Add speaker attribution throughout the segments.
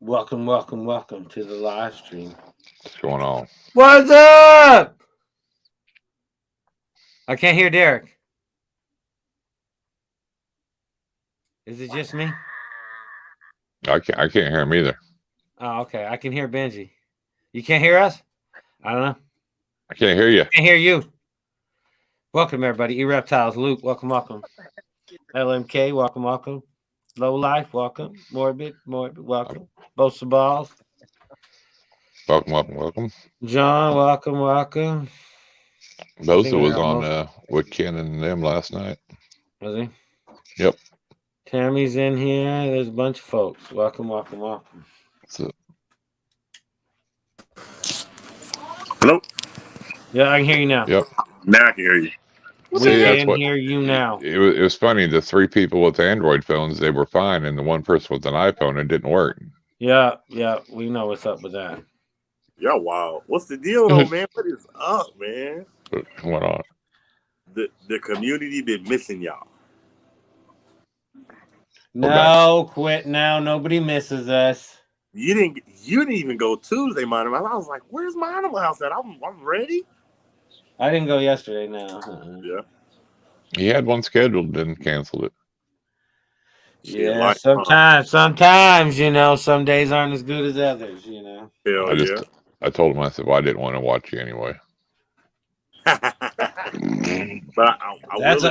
Speaker 1: Welcome to the live stream.
Speaker 2: What's going on?
Speaker 1: What's up? I can't hear Derek. Is it just me?
Speaker 2: I can't hear him either.
Speaker 1: Oh, okay. I can hear Benji. You can't hear us? I don't know.
Speaker 2: I can't hear you.
Speaker 1: I can't hear you. Welcome, everybody. Reptiles, Luke, welcome. LMK, welcome. Low Life, welcome. Morbid, welcome. Both the balls.
Speaker 2: Welcome.
Speaker 1: John, welcome.
Speaker 2: Bosa was on with Ken and them last night.
Speaker 1: Was he?
Speaker 2: Yep.
Speaker 1: Tammy's in here. There's a bunch of folks. Welcome.
Speaker 2: So,
Speaker 3: hello?
Speaker 1: Yeah, I can hear you now.
Speaker 2: Yep.
Speaker 3: Now I can hear you.
Speaker 1: We can hear you now.
Speaker 2: It was funny. The three people with Android phones, they were fine, and the one person with an iPhone, it didn't work.
Speaker 1: Yeah. We know what's up with that.
Speaker 3: Y'all wild. What's the deal, though, man? What is up, man?
Speaker 2: What's going on?
Speaker 3: The community been missing y'all.
Speaker 1: No, quit now. Nobody misses us.
Speaker 3: You didn't even go Tuesday, my animal. I was like, "Where's my animal house at? I'm ready."
Speaker 1: I didn't go yesterday. No.
Speaker 3: Yeah.
Speaker 2: He had one scheduled, didn't cancel it.
Speaker 1: Yeah, sometimes, some days aren't as good as others,
Speaker 3: Hell
Speaker 2: I told him, I said, well, I didn't want to watch you anyway.
Speaker 3: But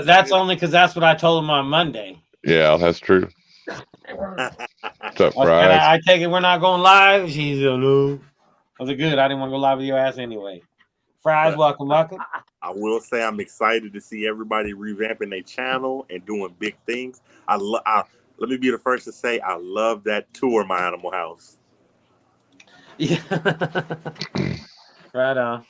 Speaker 1: that's only because that's what I told him on Monday.
Speaker 2: Yeah, that's true. What's up, Fries?
Speaker 1: I take it we're not going live. She's no. I was good. I didn't want to go live with your ass anyway. Fries, welcome.
Speaker 3: I will say I'm excited to see everybody revamping their channel and doing big things. Let me be the first to say I love that tour, my animal house.
Speaker 1: Yeah. Right on.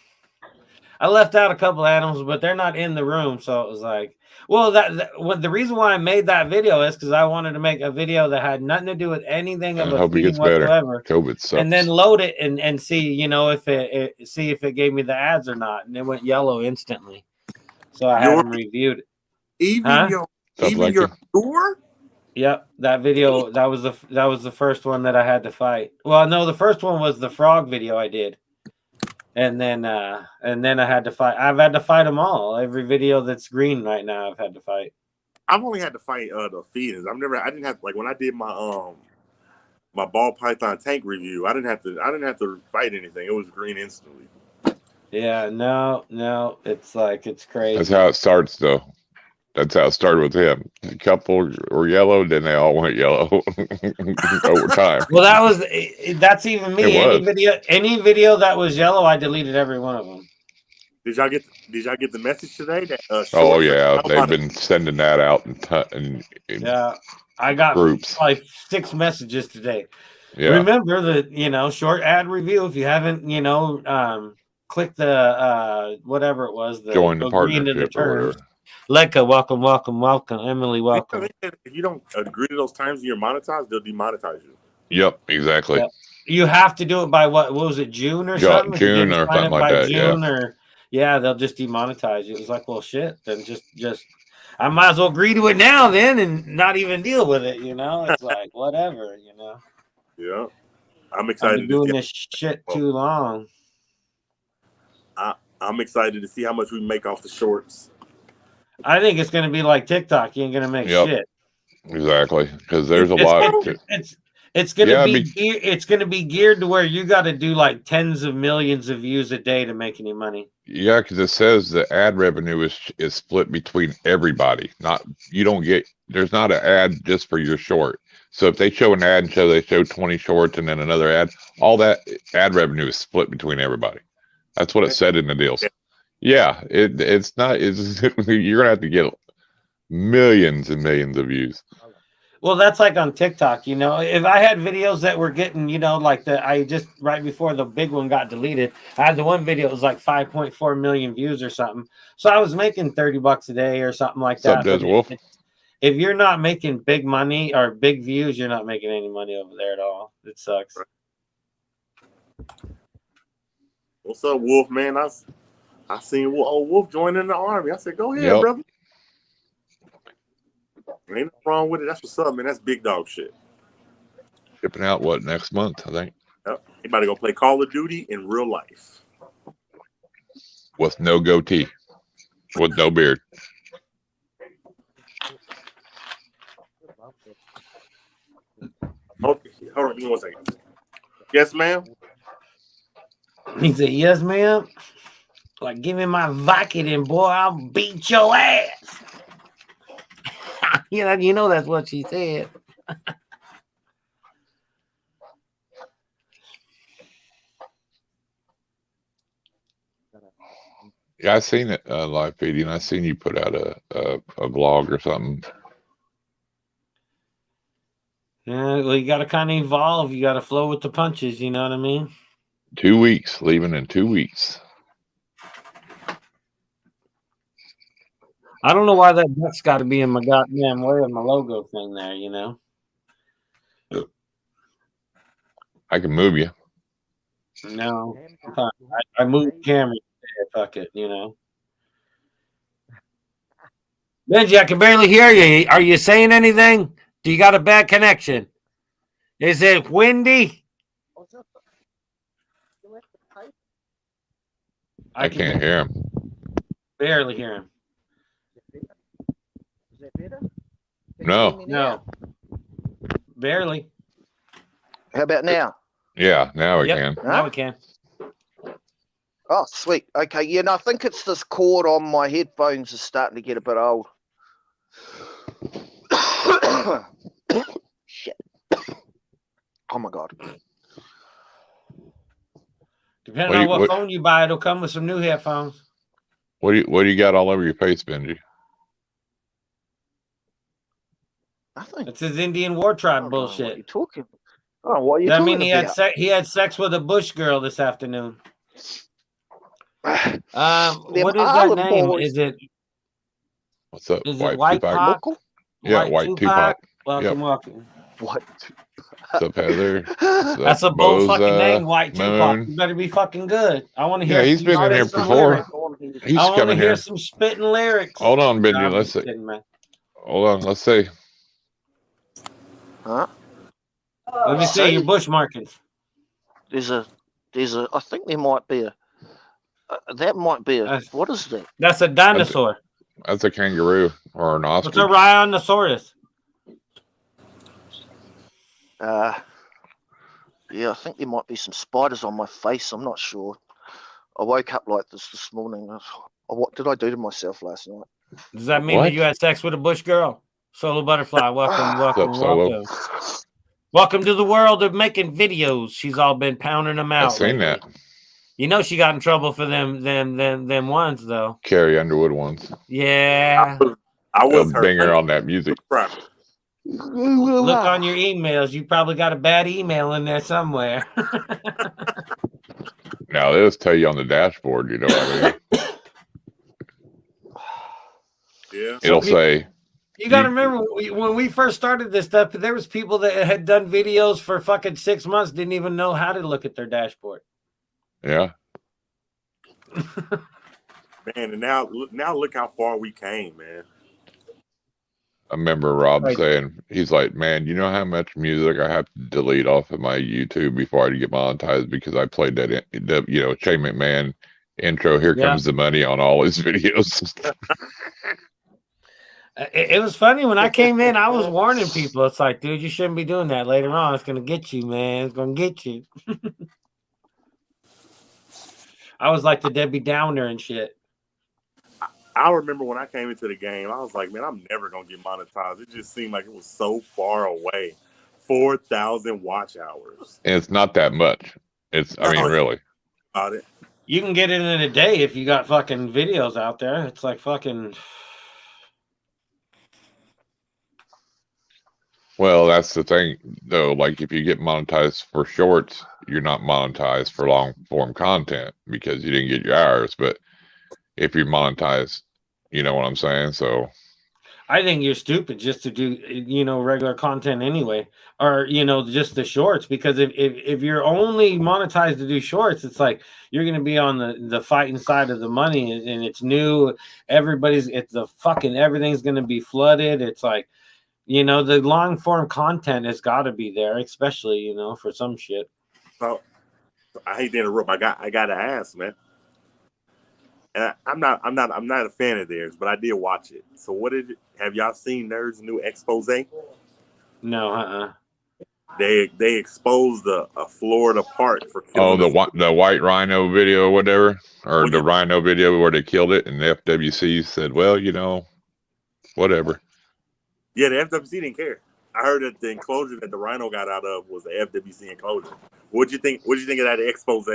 Speaker 1: I left out a couple animals, but they're not in the room, so it was like, well, the reason why I made that video is because I wanted to make a video that had nothing to do with anything of a feed whatsoever,
Speaker 2: COVID sucks.
Speaker 1: and then load it and see, if it gave me the ads or not, and it went yellow instantly. So I haven't reviewed it.
Speaker 3: Even your tour.
Speaker 1: Yep, that video that was the first one that I had to fight. Well, no, the first one was the frog video I did. And then I had to fight. I've had to fight them all. Every video that's green right now, I've had to fight.
Speaker 3: I've only had to fight the feedings. I didn't have, like, when I did my my ball python tank review, I didn't have to fight anything. It was green instantly.
Speaker 1: Yeah, no, it's crazy.
Speaker 2: That's how it starts, though. That's how it started with him. A couple were yellow, then they all went yellow over time.
Speaker 1: Well, that's even me. Any video that was yellow, I deleted every one of them.
Speaker 3: Did y'all get the message today? That,
Speaker 2: oh yeah, they've been sending that out in
Speaker 1: yeah, I got
Speaker 2: groups.
Speaker 1: like 6 messages today.
Speaker 2: Yeah.
Speaker 1: Remember the short ad review. If you haven't click the whatever it was,
Speaker 2: join the partnership or whatever.
Speaker 1: Lekka, welcome. Emily, welcome.
Speaker 3: If you don't agree to those terms and you're monetized, they'll demonetize you.
Speaker 2: Yep, exactly.
Speaker 1: Yep. You have to do it by what was it, June or something?
Speaker 2: June or something like that.
Speaker 1: June they'll just demonetize you. It was like, well, shit. Then just I might as well agree to it now then and not even deal with it. It's like whatever.
Speaker 3: Yeah, I'm excited.
Speaker 1: I've been doing this shit too long.
Speaker 3: I'm excited to see how much we make off the shorts.
Speaker 1: I think it's going to be like TikTok. You ain't going to make shit.
Speaker 2: Exactly, because there's a lot.
Speaker 1: It's going to be it's going to be geared to where you got to do like tens of millions of views a day to make any money. Yeah,
Speaker 2: because it says the ad revenue is split between everybody. There's not an ad just for your short. So if they show an ad and they show 20 shorts and then another ad, all that ad revenue is split between everybody. That's what it said in the deals. Yeah, it's not. You're gonna have to get millions and millions of views.
Speaker 1: Well, that's like on TikTok. If I had videos that were getting, I just right before the big one got deleted, I had the one video that was like 5.4 million views or something. So I was making $30 a day or something like that. If you're not making big money or big views, you're not making any money over there at all. It sucks.
Speaker 3: What's up, Wolf, man? I seen Wolf joining the army. I said, go ahead, brother. Ain't nothing wrong with it. That's what's up, man. That's big dog shit.
Speaker 2: Shipping out what next month? I think.
Speaker 3: Yep. Anybody gonna play Call of Duty in real life
Speaker 2: With no goatee, with no beard.
Speaker 3: Okay, hold on, give me 1 second. Yes, ma'am.
Speaker 1: He said, "Yes, ma'am." Like, give me my Vicodin, boy. I'll beat your ass. You know that's what she said.
Speaker 2: Yeah, I seen it live feeding. I seen you put out a vlog or something.
Speaker 1: Yeah, well, you got to kind of evolve. You got to flow with the punches. You know what I mean?
Speaker 2: 2 weeks, leaving in 2 weeks.
Speaker 1: I don't know why that duck's got to be in my goddamn way of my logo thing there. You know?
Speaker 2: I can move you.
Speaker 1: No, I moved the camera. Fuck it. You know. Benji, I can barely hear you. Are you saying anything? Do you got a bad connection? Is it windy?
Speaker 2: I can't hear him.
Speaker 1: Barely hear him.
Speaker 4: Is that better?
Speaker 2: No.
Speaker 1: Barely.
Speaker 4: How about now?
Speaker 2: Yeah, now we can.
Speaker 1: Now we can.
Speaker 4: Oh, sweet. Okay, yeah, no, I think it's this cord on my headphones is starting to get a bit old. Shit. Oh my god.
Speaker 1: Depending on what phone you buy, it'll come with some new headphones.
Speaker 2: What do you got all over your face, Benji?
Speaker 4: Nothing.
Speaker 1: It's his Indian war tribe
Speaker 4: What
Speaker 1: bullshit.
Speaker 4: you talking? Oh, what are you
Speaker 1: I
Speaker 4: talking
Speaker 1: mean,
Speaker 4: about?
Speaker 1: he had sex with a bush girl this afternoon. What is that name?
Speaker 4: Boys.
Speaker 1: Is it?
Speaker 2: What's up?
Speaker 1: Is it White Pac?
Speaker 4: Local?
Speaker 2: Yeah, White Tupac.
Speaker 1: Welcome, welcome.
Speaker 4: What?
Speaker 2: What's up, Heather?
Speaker 1: That's a bold fucking name, White Tupac.
Speaker 2: Moon.
Speaker 1: You better be fucking good. I want to hear.
Speaker 2: Yeah, he's been in here before. He's
Speaker 1: I want to
Speaker 2: coming
Speaker 1: hear
Speaker 2: here.
Speaker 1: some spitting lyrics.
Speaker 2: Hold on, Benji.
Speaker 1: No,
Speaker 2: Let's see.
Speaker 1: kidding, man.
Speaker 2: Hold on. Let's see.
Speaker 4: Huh?
Speaker 1: Let me see your bush markings.
Speaker 4: There's a. I think there might be a. That might be a. What is that?
Speaker 1: That's a dinosaur.
Speaker 2: That's a kangaroo or an ostrich.
Speaker 1: What's a rhinoceros?
Speaker 4: Yeah, I think there might be some spiders on my face. I'm not sure. I woke up like this morning. What did I do to myself last night?
Speaker 1: Does that mean that you had sex with a bush girl? Solo Butterfly, welcome. Welcome to the world of making videos. She's all been pounding them out.
Speaker 2: I've seen that.
Speaker 1: You know she got in trouble for them ones though.
Speaker 2: Carrie Underwood ones.
Speaker 1: Yeah.
Speaker 3: I was
Speaker 2: her on that music.
Speaker 1: Look on your emails. You probably got a bad email in there somewhere.
Speaker 2: Now it'll tell you on the dashboard. You know what I mean?
Speaker 3: Yeah.
Speaker 2: It'll say.
Speaker 1: You got to remember when we first started this stuff, there was people that had done videos for fucking 6 months, didn't even know how to look at their dashboard.
Speaker 2: Yeah.
Speaker 3: Man, and now look how far we came, man.
Speaker 2: I remember Rob saying, he's like, man, you know how much music I have to delete off of my YouTube before I get monetized because I played that, Shane McMahon intro, Here Comes the Money on all his videos.
Speaker 1: It was funny when I came in, I was warning people. It's like, dude, you shouldn't be doing that later on. It's going to get you, man. It's going to get you. I was like the Debbie Downer and shit.
Speaker 3: I remember when I came into the game, I was like, man, I'm never going to get monetized. It just seemed like it was so far away. 4,000 watch hours.
Speaker 2: And it's not that much. Really.
Speaker 3: About it.
Speaker 1: You can get it in a day if you got fucking videos out there. It's like fucking...
Speaker 2: Well, that's the thing, though. Like, if you get monetized for shorts, you're not monetized for long form content because you didn't get your hours. But if you're monetized, you know what I'm saying? So
Speaker 1: I think you're stupid just to do, regular content anyway, or, just the shorts, because if you're only monetized to do shorts, it's like you're going to be on the fighting side of the money and it's new. Everything's going to be flooded. It's like, You know, the long form content has got to be there, especially, you know, for some shit.
Speaker 3: So I hate to interrupt. I got to ask, man. And I'm not a fan of theirs, but I did watch it. So have y'all seen Nerd's new expose?
Speaker 1: No,
Speaker 3: They exposed a Florida park for killing
Speaker 2: the white rhino video or whatever, or the rhino video where they killed it, and the FWC said, well, you know, whatever.
Speaker 3: Yeah, the FWC didn't care. I heard that the enclosure that the rhino got out of was the FWC enclosure. What'd you think of that expose?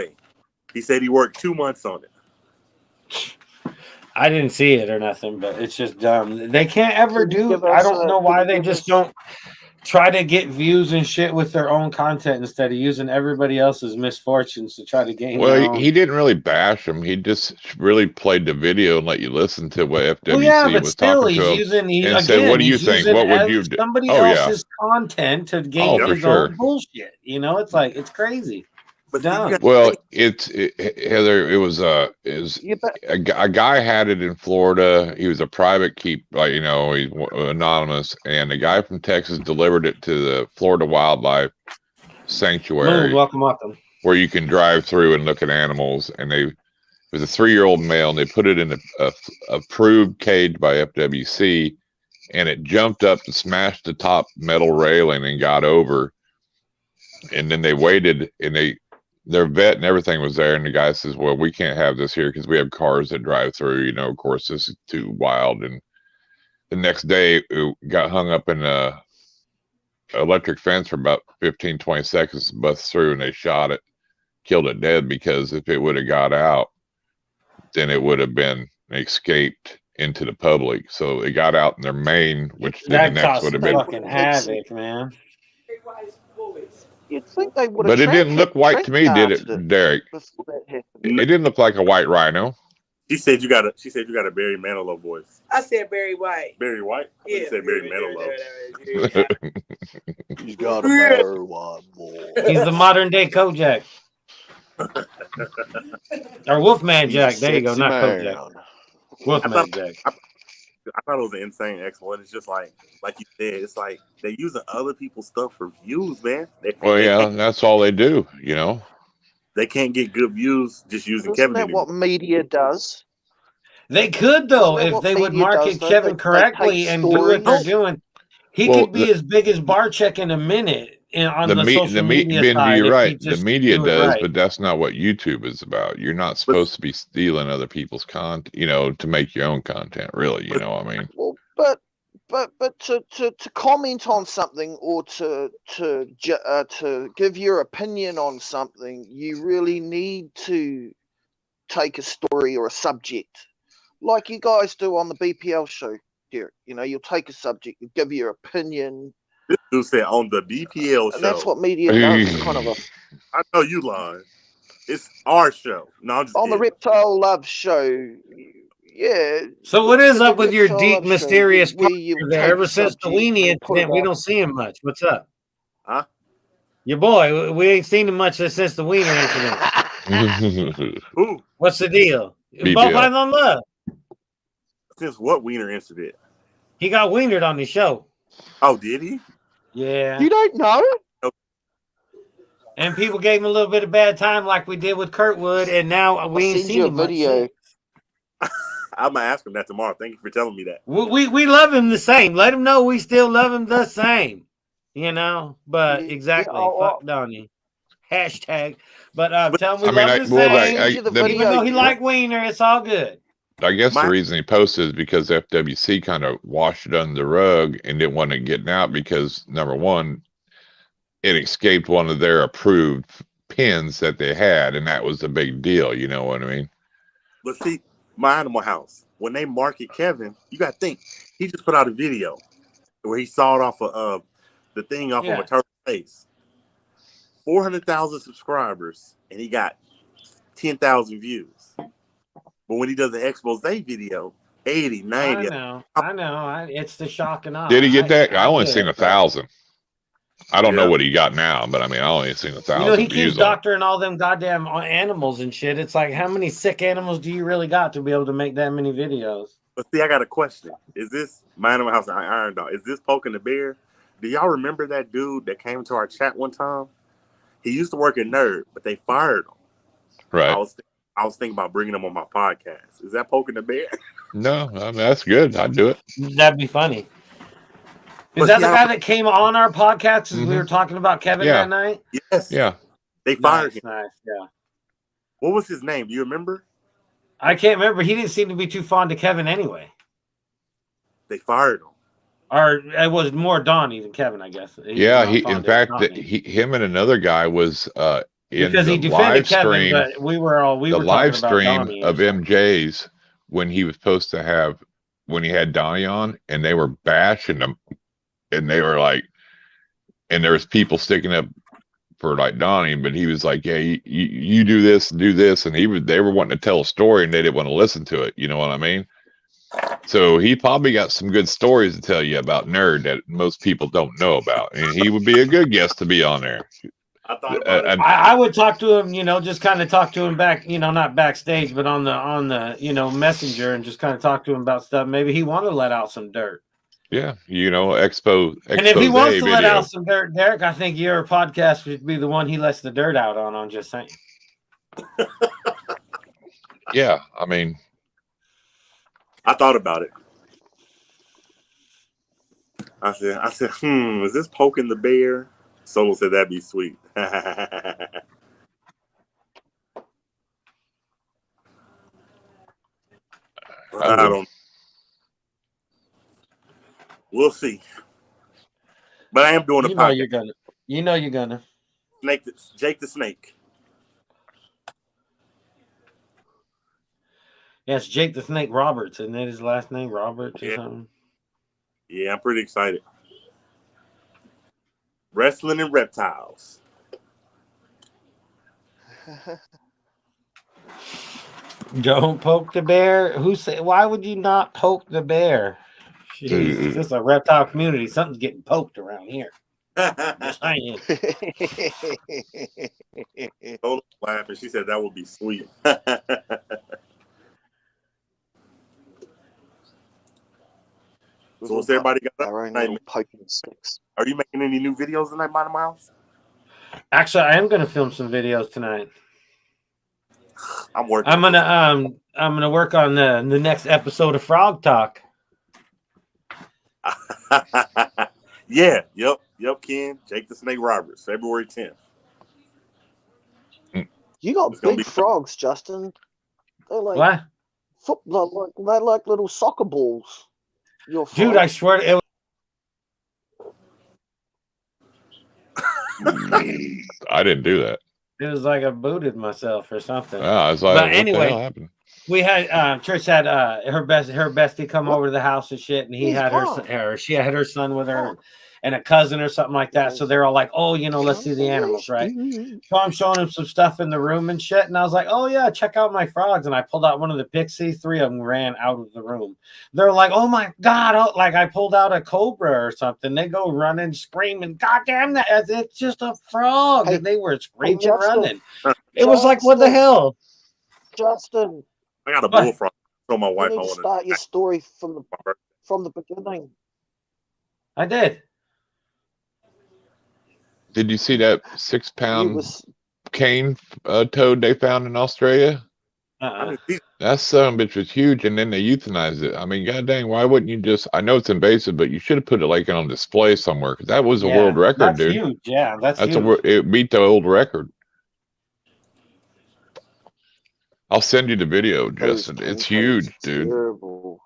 Speaker 3: He said he worked 2 months on it.
Speaker 1: I didn't see it or nothing, but it's just dumb. They can't ever do. I don't know why they just don't try to get views and shit with their own content instead of using everybody else's misfortunes to try to gain.
Speaker 2: Well, he didn't really bash them. He just really played the video and let you listen to what FWC was talking to him and said, "What do you think? What would you do?"
Speaker 1: Somebody else's content to gain his own bullshit. You know, it's like it's crazy.
Speaker 3: But
Speaker 2: well, Heather, it was a guy had it in Florida. He was a private keep, like, you know, he's anonymous, and the guy from Texas delivered it to the Florida Wildlife Sanctuary,
Speaker 1: welcome,
Speaker 2: where you can drive through and look at animals. And it was a 3-year-old male, and they put it in a approved cage by FWC, and it jumped up and smashed the top metal railing and got over. And then they waited, and their vet and everything was there, and the guy says, well, we can't have this here because we have cars that drive through, you know, of course this is too wild. And the next day it got hung up in a electric fence for about 15-20 seconds, bust through, and they shot it, killed it dead, because if it would have got out, then it would have been escaped into the public. So it got out in their main, which then the next would have been
Speaker 1: fucking havoc, man.
Speaker 4: You'd think they would
Speaker 2: but
Speaker 4: have.
Speaker 2: it didn't look white to me, did it, Derek? It didn't look like a white rhino.
Speaker 3: She said you got a Barry Manilow voice.
Speaker 5: I said Barry White.
Speaker 3: Barry White?
Speaker 5: Yeah.
Speaker 3: You said Barry Manilow.
Speaker 4: He's got a Barry White boy.
Speaker 1: He's the modern day Kojak. Or Wolfman Jack. There you go, not Kojak. Wolfman Jack.
Speaker 3: I thought it was an insane exploit. It's just like you said, it's like they're using other people's stuff for views, man.
Speaker 2: That's all they do, you know.
Speaker 3: They can't get good views just using
Speaker 4: Isn't
Speaker 3: Kevin.
Speaker 4: Isn't that what media does?
Speaker 1: They could, though, if they would market Kevin correctly and do what they're doing. He could be as big as Barcheck in a minute on the social media side.
Speaker 2: You're right. The media does, but that's not what YouTube is about. You're not supposed to be stealing other people's content, you know, to make your own content, really. You know what I mean?
Speaker 4: Well, but to comment on something or to give your opinion on something, you really need to take a story or a subject, like you guys do on the BPL show, Derek. You know, you'll take a subject, you give your opinion.
Speaker 3: This dude said on the BPL show.
Speaker 4: And that's what media does. Kind of
Speaker 3: I know you lying. It's our show. No, I'm just
Speaker 4: on
Speaker 3: kidding.
Speaker 4: The Reptile Love show. Yeah.
Speaker 1: So what is up with your deep, mysterious partner there? Ever since the weenie incident, we don't see him much. What's up?
Speaker 3: Huh?
Speaker 1: Your boy, we ain't seen him much since the wiener incident.
Speaker 3: Who?
Speaker 1: What's the deal?
Speaker 2: BPL.
Speaker 1: Ball Python Love.
Speaker 3: Since what wiener incident?
Speaker 1: He got wienered on the show.
Speaker 3: Oh, did he?
Speaker 1: Yeah.
Speaker 4: You don't know?
Speaker 1: And people gave him a little bit of bad time like we did with Kurtwood, and now we ain't seen him
Speaker 4: video.
Speaker 3: I'm gonna ask him that tomorrow. Thank you for telling me that.
Speaker 1: We love him the same. Let him know we still love him the same. You know, but exactly. Fuck Donnie. Hashtag. But tell him we love him the same. Even though he like wiener, it's all good.
Speaker 2: I guess the reason he posted is because FWC kind of washed it under the rug and didn't want it getting out because, number one, it escaped one of their approved pins that they had, and that was the big deal. You know what I mean?
Speaker 3: But see, my Animal House, when they market Kevin, you got to think, he just put out a video where he sawed off the thing off of a turtle's face. 400,000 subscribers, and he got 10,000 views. But when he does the expose video, 80, 90.
Speaker 1: I know. It's the shock and awe.
Speaker 2: Did he get that? I only seen 1,000. I don't know what he got now, but I mean, I only seen 1,000.
Speaker 1: You know, he keeps doctoring all them goddamn animals and shit. It's like, how many sick animals do you really got to be able to make that many videos?
Speaker 3: But see, I got a question. Is this my Animal House Irondogg? Is this poking the bear? Do y'all remember that dude that came to our chat one time? He used to work at Nerd, but they fired him.
Speaker 2: Right.
Speaker 3: I was thinking about bringing him on my podcast. Is that poking the bear?
Speaker 2: No, I mean, that's good. I'd do it.
Speaker 1: That'd be funny. Is that the guy that came on our podcast as we were talking about Kevin that night?
Speaker 3: Yes.
Speaker 2: Yeah.
Speaker 3: They fired him.
Speaker 1: Nice. Yeah.
Speaker 3: What was his name? Do you remember?
Speaker 1: I can't remember. He didn't seem to be too fond of Kevin anyway.
Speaker 3: They fired him.
Speaker 1: Or it was more Donnie than Kevin, I guess.
Speaker 2: In fact, him and another guy was in
Speaker 1: because he
Speaker 2: the
Speaker 1: defended
Speaker 2: live
Speaker 1: Kevin,
Speaker 2: stream,
Speaker 1: but we were
Speaker 2: live stream
Speaker 1: Donnie
Speaker 2: of MJ's when he was supposed to have when he had Donnie on, and they were bashing him, and they were like, and there was people sticking up for like Donnie, but he was like, yeah, you do this, and they were wanting to tell a story, and they didn't want to listen to it. You know what I mean? So he probably got some good stories to tell you about Nerd that most people don't know about, and he would be a good guest to be on there.
Speaker 3: I thought about it.
Speaker 1: I would talk to him, just kind of talk to him back, not backstage, but on the messenger, and just kind of talk to him about stuff. Maybe he wanted to let out some dirt.
Speaker 2: Yeah, expo.
Speaker 1: And if he wants to let out some dirt, Derek, I think your podcast should be the one he lets the dirt out on. I'm just saying.
Speaker 2: Yeah, I mean,
Speaker 3: I thought about it. I said, is this poking the bear? Solo said that'd be sweet. I don't. We'll see. But I am doing a podcast.
Speaker 1: You're gonna.
Speaker 3: Jake the Snake.
Speaker 1: Yes, Jake the Snake Roberts, isn't that his last name? Roberts or something?
Speaker 3: Yeah, I'm pretty excited. Wrestling and reptiles.
Speaker 1: Don't poke the bear. Who said? Why would you not poke the bear? Jeez, this is a reptile community. Something's getting poked around here. Just saying.
Speaker 3: Told laughing. She said that would be sweet. So what's everybody got
Speaker 4: our own little poking sticks?
Speaker 3: Are you making any new videos tonight, Mighty Miles?
Speaker 1: Actually, I am going to film some videos tonight.
Speaker 3: I'm working.
Speaker 1: I'm gonna work on the next episode of Frog Talk.
Speaker 3: Yeah, yep, Ken. Jake the Snake Roberts, February 10th.
Speaker 4: You got big frogs, Justin. They're like
Speaker 1: what?
Speaker 4: They're like little soccer balls.
Speaker 1: Dude, I swear it was.
Speaker 2: I didn't do that.
Speaker 1: It was like I booted myself or something.
Speaker 2: Oh, I was like,
Speaker 1: but
Speaker 2: what
Speaker 1: anyway,
Speaker 2: the hell happened?
Speaker 1: We had Trish had her bestie come over to the house and shit, and she had her son with her and a cousin or something like that. So they're all like, oh, let's see the animals, right? So I'm showing him some stuff in the room and shit, and I was like, oh yeah, check out my frogs. And I pulled out one of the pixies. 3 of them ran out of the room. They're like, oh my god, like I pulled out a cobra or something. They go running, screaming, god damn that, it's just a frog. And they were screaming, running. It was like, what the hell?
Speaker 4: Justin,
Speaker 3: I got a bullfrog. So my wife,
Speaker 4: you need to start your story from the beginning.
Speaker 1: I did.
Speaker 2: Did you see that 6-pound cane toad they found in Australia? That son of a bitch was huge, and then they euthanized it. I mean, god dang, why wouldn't you just? I know it's invasive, but you should have put it like on display somewhere, because that was a world record, dude.
Speaker 1: Huge. Yeah, that's huge.
Speaker 2: It beat the old record. I'll send you the video, Justin. It's huge, dude.
Speaker 4: Terrible.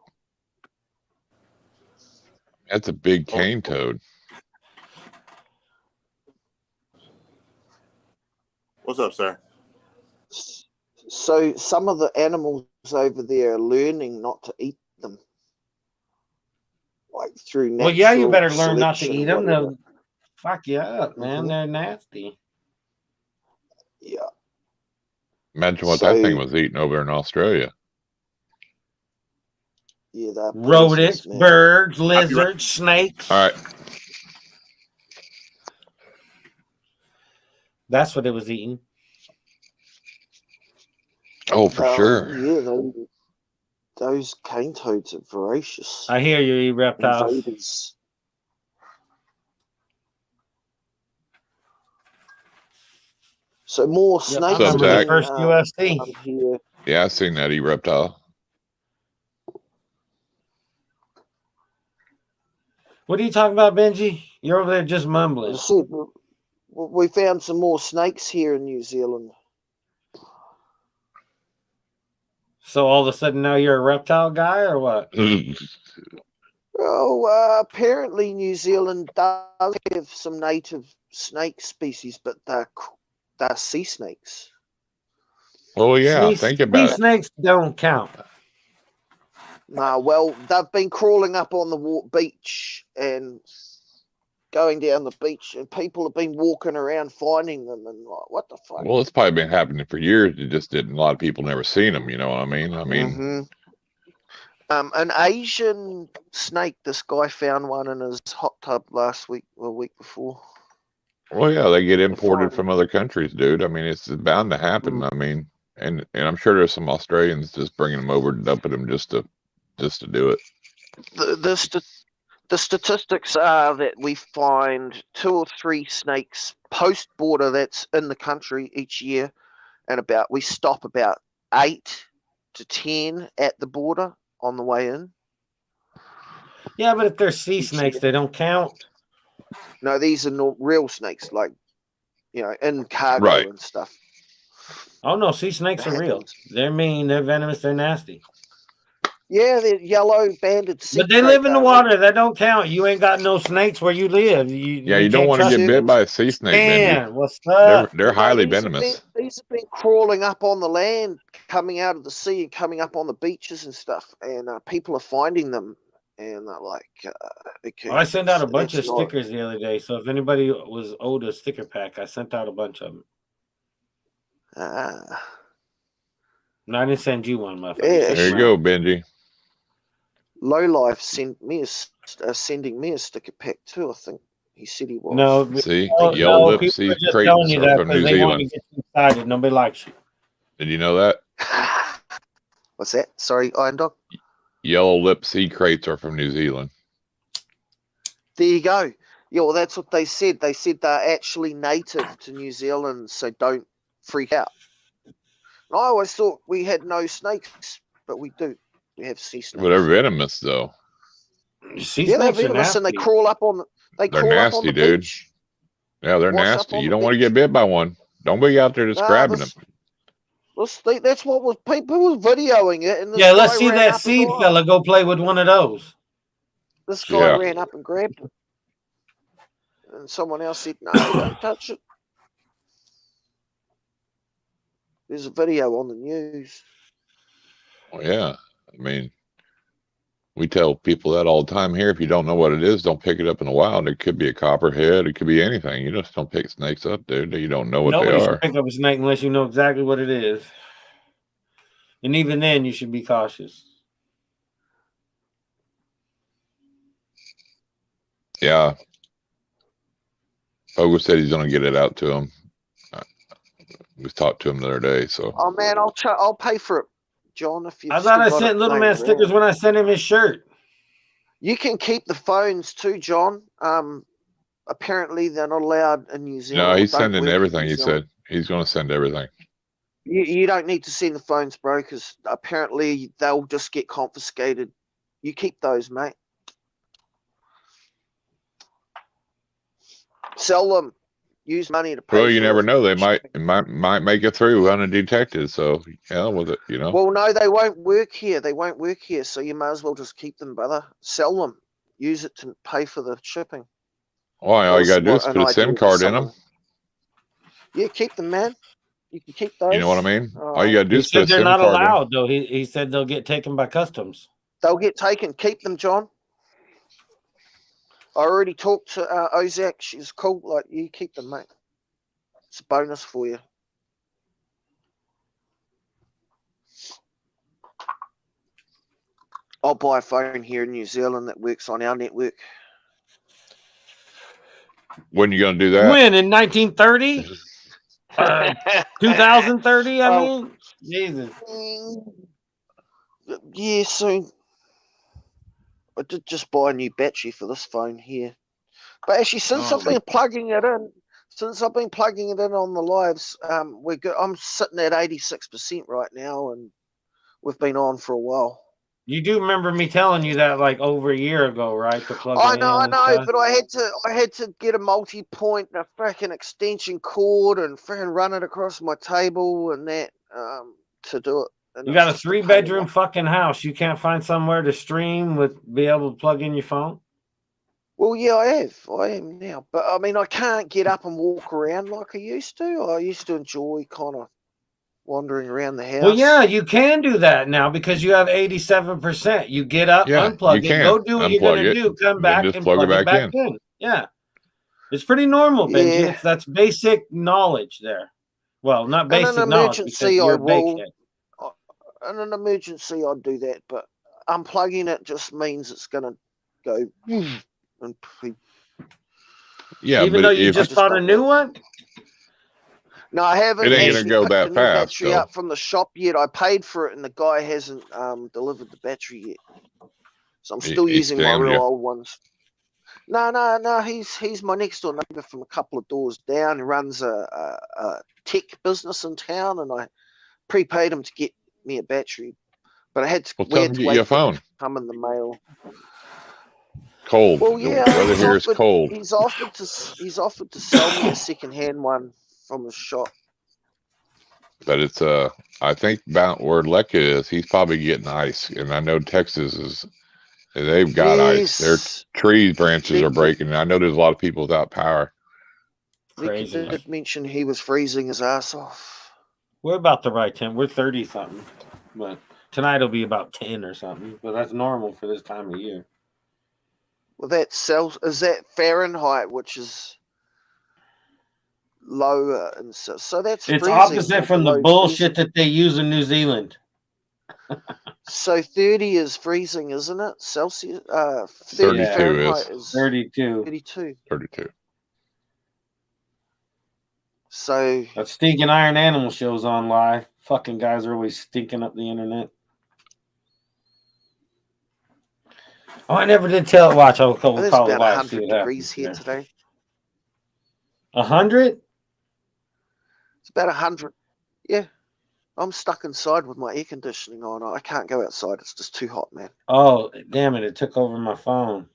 Speaker 2: That's a big cane toad.
Speaker 3: What's up, sir?
Speaker 4: So some of the animals over there are learning not to eat them, like through natural.
Speaker 1: Well, yeah, you better learn not to eat them.
Speaker 4: Whatever.
Speaker 1: They'll fuck you up, man. They're nasty.
Speaker 4: Yeah.
Speaker 2: Imagine what that thing was eating over in Australia.
Speaker 4: Yeah, that
Speaker 1: rodents, birds, lizards, snakes.
Speaker 2: All right.
Speaker 1: That's what it was eating.
Speaker 2: Oh, for sure.
Speaker 4: Yeah, those cane toads are voracious.
Speaker 1: I hear you, Reptiles.
Speaker 4: Invaders. So more
Speaker 1: Yep, I
Speaker 4: snakes
Speaker 1: remember the
Speaker 2: Zach?
Speaker 1: first UFC.
Speaker 4: around here.
Speaker 2: Yeah, I seen that Reptile.
Speaker 1: What are you talking about, Benji? You're over there just mumbling.
Speaker 4: I said, we found some more snakes here in New Zealand.
Speaker 1: So all of a sudden now you're a reptile guy or what?
Speaker 4: Oh, apparently New Zealand does have some native snake species, but they're sea snakes.
Speaker 2: Oh yeah, think about it.
Speaker 1: Snakes don't count.
Speaker 4: Nah, well, they've been crawling up on the beach and going down the beach, and people have been walking around finding them, and like, what the fuck?
Speaker 2: Well, it's probably been happening for years. It just didn't. A lot of people never seen them. You know what I mean?
Speaker 4: An Asian snake. This guy found one in his hot tub last week or the week before.
Speaker 2: Well, yeah, they get imported from other countries, dude. I mean, it's bound to happen. I mean, and I'm sure there's some Australians just bringing them over and dumping them just to do it.
Speaker 4: The statistics are that we find 2 or 3 snakes post border that's in the country each year, and we stop about 8 to 10 at the border on the way in.
Speaker 1: Yeah, but if they're sea snakes, they don't count.
Speaker 4: No, these are real snakes, like, in cargo and stuff.
Speaker 1: Oh no, sea snakes are real. They're mean, they're venomous, they're nasty.
Speaker 4: Yeah, they're yellow banded sea.
Speaker 1: But they live in the water. That don't count. You ain't got no snakes where you live.
Speaker 2: You don't want to get bit by a sea snake, Benji.
Speaker 1: What's up?
Speaker 2: They're highly venomous.
Speaker 4: These have been crawling up on the land, coming out of the sea and coming up on the beaches and stuff, and people are finding them, and they're like,
Speaker 1: I sent out a bunch of stickers the other day, so if anybody was owed a sticker pack, I sent out a bunch of them. No, I didn't send you one, motherfucker.
Speaker 4: Yeah,
Speaker 2: there you go, Benji.
Speaker 4: Lowlife sending me a sticker pack too. I think he said he was.
Speaker 1: No,
Speaker 2: see, yellow lip sea cratons are from New Zealand.
Speaker 1: Get you excited. Nobody likes you.
Speaker 2: Did you know that?
Speaker 4: What's that? Sorry, Irondogg.
Speaker 2: Yellow lip sea crates are from New Zealand.
Speaker 4: There you go. Yeah, well, that's what they said. They said they're actually native to New Zealand, so don't freak out. And I always thought we had no snakes, but we do. We have sea snakes.
Speaker 2: But they're venomous, though.
Speaker 1: They're venomous,
Speaker 4: and they crawl up on.
Speaker 2: They're nasty, dude.
Speaker 4: Beach.
Speaker 2: Yeah, they're nasty. You don't want to get bit by one. Don't be out there just grabbing them.
Speaker 4: That's what was people was videoing it. And
Speaker 1: let's see that seed fella go play with one of those.
Speaker 4: This guy ran up and grabbed it, and someone else said, "No, don't touch it." There's a video on the news.
Speaker 2: Oh yeah. I mean, we tell people that all the time here. If you don't know what it is, don't pick it up in the wild. It could be a copperhead. It could be anything. You just don't pick snakes up, dude. You don't know what they are.
Speaker 1: Nobody should pick up a snake unless you know exactly what it is. And even then, you should be cautious.
Speaker 2: Yeah. Fogo said he's going to get it out to him. We talked to him the other day. So.
Speaker 4: Oh man, I'll pay for it. John, if you
Speaker 1: I thought I sent Little Man stickers when I sent him his shirt.
Speaker 4: You can keep the phones too, John. Apparently they're not allowed in New Zealand.
Speaker 2: No, he's sending everything. He said he's going to send everything.
Speaker 4: You don't need to send the phones, bro, because apparently they'll just get confiscated. You keep those, mate. Sell them. Use money to pay.
Speaker 2: Well, you never know. They might make it through undetected. So hell with it, you know.
Speaker 4: Well, no, they won't work here. They won't work here. So you might as well just keep them, brother. Sell them. Use it to pay for the shipping.
Speaker 2: Oh, all you gotta do is put a SIM card in them.
Speaker 4: Yeah, keep them, man. You can keep those.
Speaker 2: You know what I mean? All you gotta do is put a SIM
Speaker 1: They're
Speaker 2: card
Speaker 1: not allowed, though. He said they'll get taken by customs.
Speaker 4: They'll get taken. Keep them, John. I already talked to Ozak. She's cool. Like, you keep them, mate. It's a bonus for you. I'll buy a phone here in New Zealand that works on our network.
Speaker 2: When are you gonna do that?
Speaker 1: When, in 1930? 2030, I mean? Jesus.
Speaker 4: Yeah, soon. I did just buy a new battery for this phone here. But actually, since I've been plugging it in, on the lives, I'm sitting at 86% right now, and we've been on for a while.
Speaker 1: You do remember me telling you that like over a year ago, right? To plug it in.
Speaker 4: I know, but I had to get a multi-point and a freaking extension cord and freaking run it across my table and that to do it. And
Speaker 1: you got a 3-bedroom fucking house. You can't find somewhere to stream be able to plug in your phone?
Speaker 4: Well, yeah, I am now. But I mean, I can't get up and walk around like I used to. I used to enjoy kind of wandering around the house.
Speaker 1: Well, yeah, you can do that now because you have 87%. You get up, unplug it, go do what you're going to do, come back and plug it back in. Yeah. It's pretty normal, Benji.
Speaker 4: Yeah.
Speaker 1: That's basic knowledge there. Well, not basic knowledge because you're a big head.
Speaker 4: In an emergency, I'd do that, but unplugging it just means it's going to go and
Speaker 2: yeah.
Speaker 1: Even though you just bought a new one?
Speaker 4: No, I haven't.
Speaker 2: It ain't going to go that fast.
Speaker 4: Battery up from the shop yet. I paid for it, and the guy hasn't delivered the battery yet. So I'm still using my real old ones. No. He's my next door neighbour from a couple of doors down. He runs a tech business in town, and I prepaid him to get me a battery, but I had to.
Speaker 2: Well, tell him to get your phone.
Speaker 4: Come in the mail.
Speaker 2: Cold.
Speaker 4: Well, yeah.
Speaker 2: The weather here is cold.
Speaker 4: He's offered to sell me a second-hand one from his shop.
Speaker 2: But it's I think about where Lecca is. He's probably getting ice, and I know Texas is. They've got ice. Their tree branches are breaking. And I know there's a lot of people without power.
Speaker 1: Crazy.
Speaker 4: He did mention he was freezing his ass off. We're
Speaker 1: about the right temp. We're 30 something, but tonight will be about 10 or something. But that's normal for this time of year.
Speaker 4: Well, is that Fahrenheit, which is lower, and so that's.
Speaker 1: It's opposite from the bullshit that they use in New Zealand.
Speaker 4: So 30 is freezing, isn't it? Celsius.
Speaker 2: 32
Speaker 4: Fahrenheit
Speaker 2: is
Speaker 1: 32.
Speaker 2: 32.
Speaker 1: So that Stinking Iron Animal show's on live. Fucking guys are always stinking up the internet. Oh, I never did tell it. Watch, I'll call it
Speaker 4: about
Speaker 1: live.
Speaker 4: 100 degrees here today.
Speaker 1: 100?
Speaker 4: It's about 100. Yeah. I'm stuck inside with my air conditioning on. I can't go outside. It's just too hot, man.
Speaker 1: Oh, damn it. It took over my phone.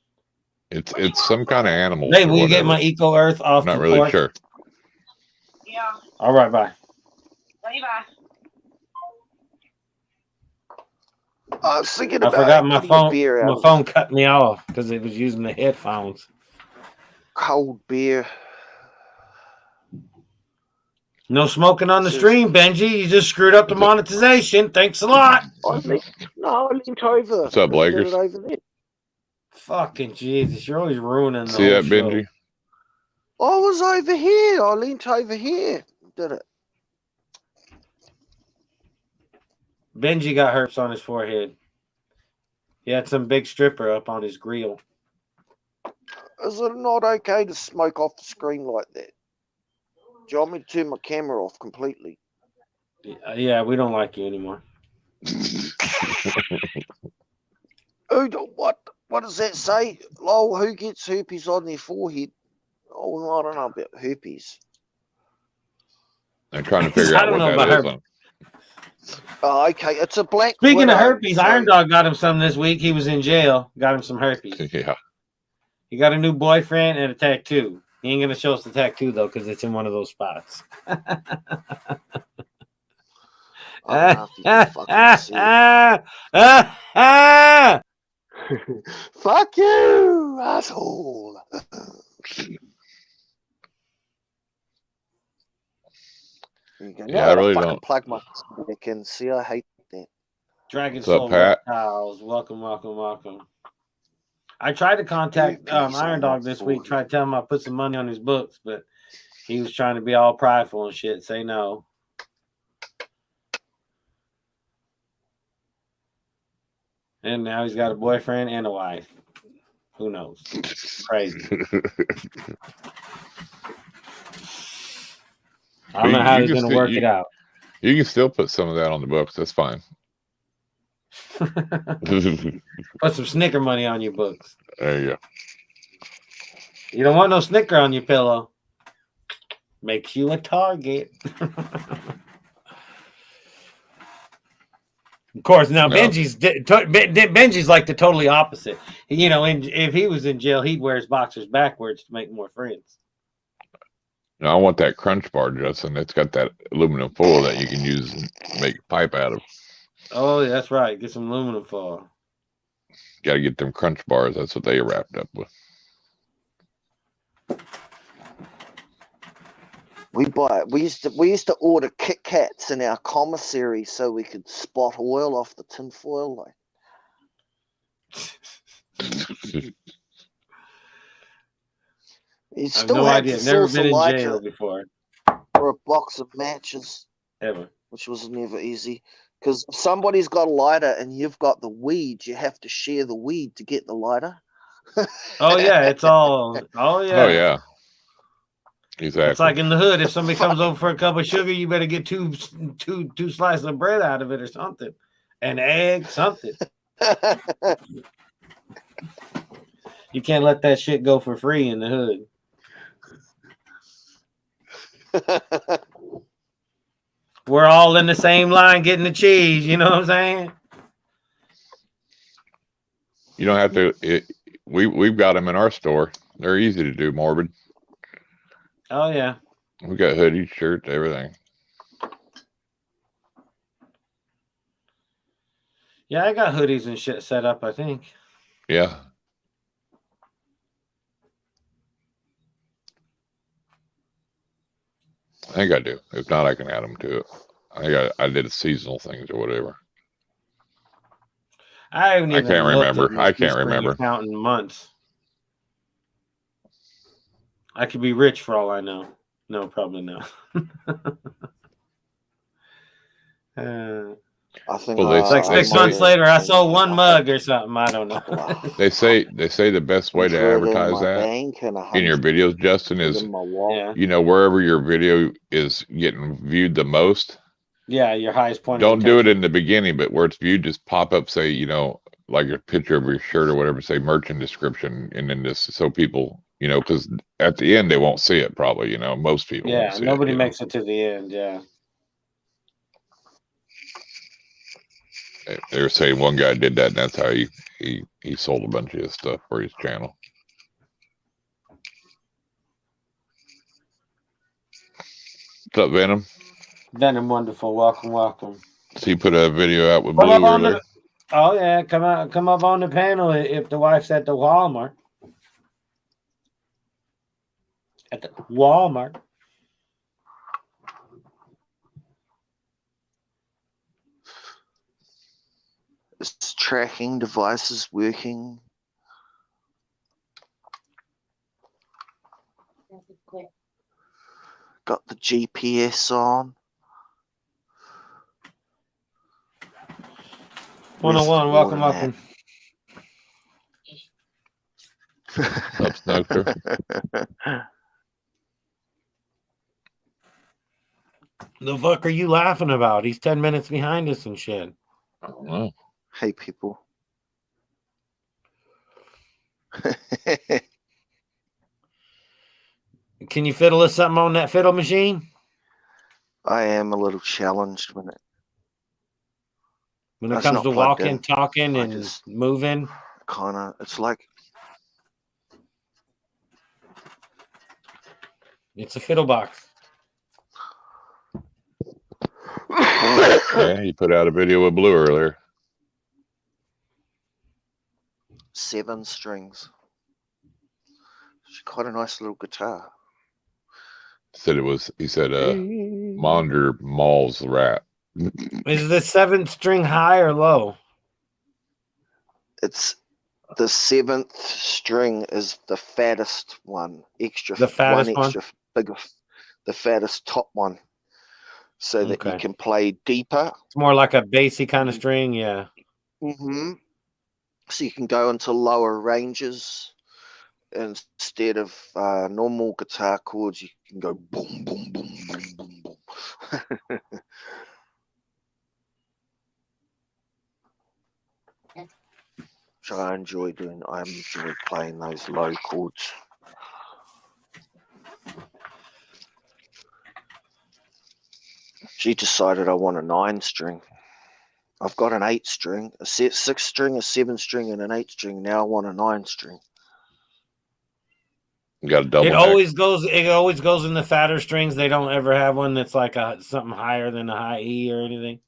Speaker 2: It's some kind of animal.
Speaker 1: Hey, will you get my Eco Earth off
Speaker 2: the porch? Not really sure.
Speaker 5: Yeah.
Speaker 1: All right, bye.
Speaker 5: Bye.
Speaker 4: I was thinking
Speaker 1: I forgot my phone. My phone cut me off because it was using the headphones.
Speaker 4: Cold beer.
Speaker 1: No smoking on the stream, Benji. You just screwed up the monetization. Thanks a lot.
Speaker 4: I leaned over.
Speaker 2: What's up, Lakers?
Speaker 4: Over there.
Speaker 1: Fucking Jesus, you're always ruining the
Speaker 2: See that, show. Benji?
Speaker 4: I was over here. I leaned over here. Did it?
Speaker 1: Benji got herpes on his forehead. He had some big stripper up on his grill.
Speaker 4: Is it not okay to smoke off the screen like that? Do you want me to turn my camera off completely?
Speaker 1: Yeah, we don't like you anymore.
Speaker 4: What does that say? Oh, who gets herpes on their forehead? Oh, I don't know about herpes.
Speaker 2: I'm trying to figure out what that is.
Speaker 4: Oh, okay. It's a black.
Speaker 1: Speaking of herpes, Irondogg got him some this week. He was in jail. Got him some herpes.
Speaker 2: Yeah. He
Speaker 1: got a new boyfriend and a tattoo. He ain't gonna show us the tattoo though, because it's in one of those spots.
Speaker 4: Fuck you, asshole.
Speaker 2: Yeah, I really don't
Speaker 4: plug my back in. See, I hate that.
Speaker 1: Dragon Soul Reptiles. Welcome. I tried to contact Irondogg this week, tried to tell him I put some money on his books, but he was trying to be all prideful and shit, say no. And now he's got a boyfriend and a wife. Who knows? Crazy. I don't know how he's going to work it out.
Speaker 2: You can still put some of that on the books. That's fine.
Speaker 1: Put some Snicker money on your books.
Speaker 2: There you go.
Speaker 1: You don't want no Snicker on your pillow. Makes you a target. Of course, now
Speaker 2: No.
Speaker 1: Benji's like the totally opposite. You know, if he was in jail, he'd wear his boxers backwards to make more friends.
Speaker 2: No, I want that crunch bar, Justin. It's got that aluminum foil that you can use and make a pipe out of.
Speaker 1: Oh, that's right. Get some aluminum foil.
Speaker 2: Got to get them crunch bars. That's what they wrapped up with.
Speaker 4: We used to order Kit Kats in our commissary so we could spot oil off the tin foil. Like, you
Speaker 1: I have
Speaker 4: still
Speaker 1: no
Speaker 4: had
Speaker 1: idea.
Speaker 4: to
Speaker 1: Never
Speaker 4: source
Speaker 1: been
Speaker 4: a
Speaker 1: in
Speaker 4: lighter
Speaker 1: jail before.
Speaker 4: or a box of matches,
Speaker 1: Ever.
Speaker 4: which was never easy. Because if somebody's got a lighter and you've got the weed, you have to share the weed to get the lighter.
Speaker 1: Oh yeah, it's all. Oh yeah.
Speaker 2: Oh yeah, exactly.
Speaker 1: It's like in the hood. If somebody comes over for a cup of sugar, you better get two slices of bread out of it or something, an egg, something. You can't let that shit go for free in the hood. We're all in the same line getting the cheese. You know what I'm saying?
Speaker 2: You don't have to. We've got them in our store. They're easy to do, Morbid.
Speaker 1: Oh yeah.
Speaker 2: We got hoodies, shirts, everything.
Speaker 1: Yeah, I got hoodies and shit set up, I think.
Speaker 2: Yeah. I think I do. If not, I can add them to it. I did seasonal things or whatever.
Speaker 1: I haven't even
Speaker 2: can't
Speaker 1: looked
Speaker 2: remember.
Speaker 1: at my
Speaker 2: I can't
Speaker 1: Teespring
Speaker 2: remember.
Speaker 1: account in months. I could be rich for all I know. No, probably not.
Speaker 4: I think
Speaker 2: Well,
Speaker 1: It's like 6 months later, I sold one mug or something. I don't know.
Speaker 2: They say the best way to advertise that in your videos, Justin, is you know, wherever your video is getting viewed the most.
Speaker 1: Yeah, your highest point.
Speaker 2: Don't do it in the beginning, but where it's viewed, just pop up, say, you know, like a picture of your shirt or whatever, say merchant description, and then just so people, you know, because at the end they won't see it probably, you know, most people won't see
Speaker 1: nobody
Speaker 2: it,
Speaker 1: makes it to the end. Yeah.
Speaker 2: They were saying one guy did that, and that's how he sold a bunch of his stuff for his channel. What's up, Venom?
Speaker 1: Venom Wonderful. Welcome, welcome.
Speaker 2: So he put a video out with Blue earlier.
Speaker 1: Oh yeah, come up on the panel if the wife's at the Walmart. At the Walmart.
Speaker 4: Is tracking devices working? Got the GPS on.
Speaker 1: 101, welcome, welcome.
Speaker 2: Up, Snugster.
Speaker 1: The fuck are you laughing about? He's 10 minutes behind us and shit.
Speaker 2: I don't know.
Speaker 4: Hey, people.
Speaker 1: Can you fiddle us something on that fiddle machine?
Speaker 4: I am a little challenged when
Speaker 1: it comes to walking, talking, and moving.
Speaker 4: Kind of, it's like
Speaker 1: it's a fiddle box.
Speaker 2: Yeah, he put out a video with Blue earlier.
Speaker 4: 7 strings. It's quite a nice little guitar.
Speaker 2: He said Monder Mall's rat.
Speaker 1: Is the 7th string high or low?
Speaker 4: It's the 7th string is the fattest one.
Speaker 1: The fattest one?
Speaker 4: Extra bigger, the fattest top one. So that you can play deeper.
Speaker 1: It's more like a bassy kind of string, yeah.
Speaker 4: Mm-hmm. So you can go into lower ranges. Instead of normal guitar chords, you can go boom, boom, boom, boom, boom, boom. which I enjoy doing. I enjoy playing those low chords. She decided I want a 9-string. I've got an 8-string, a 6-string, a 7-string, and an 8-string. Now I want a 9-string.
Speaker 2: You got a double.
Speaker 1: It always goes in the fatter strings. They don't ever have one that's like something higher than a high E or anything.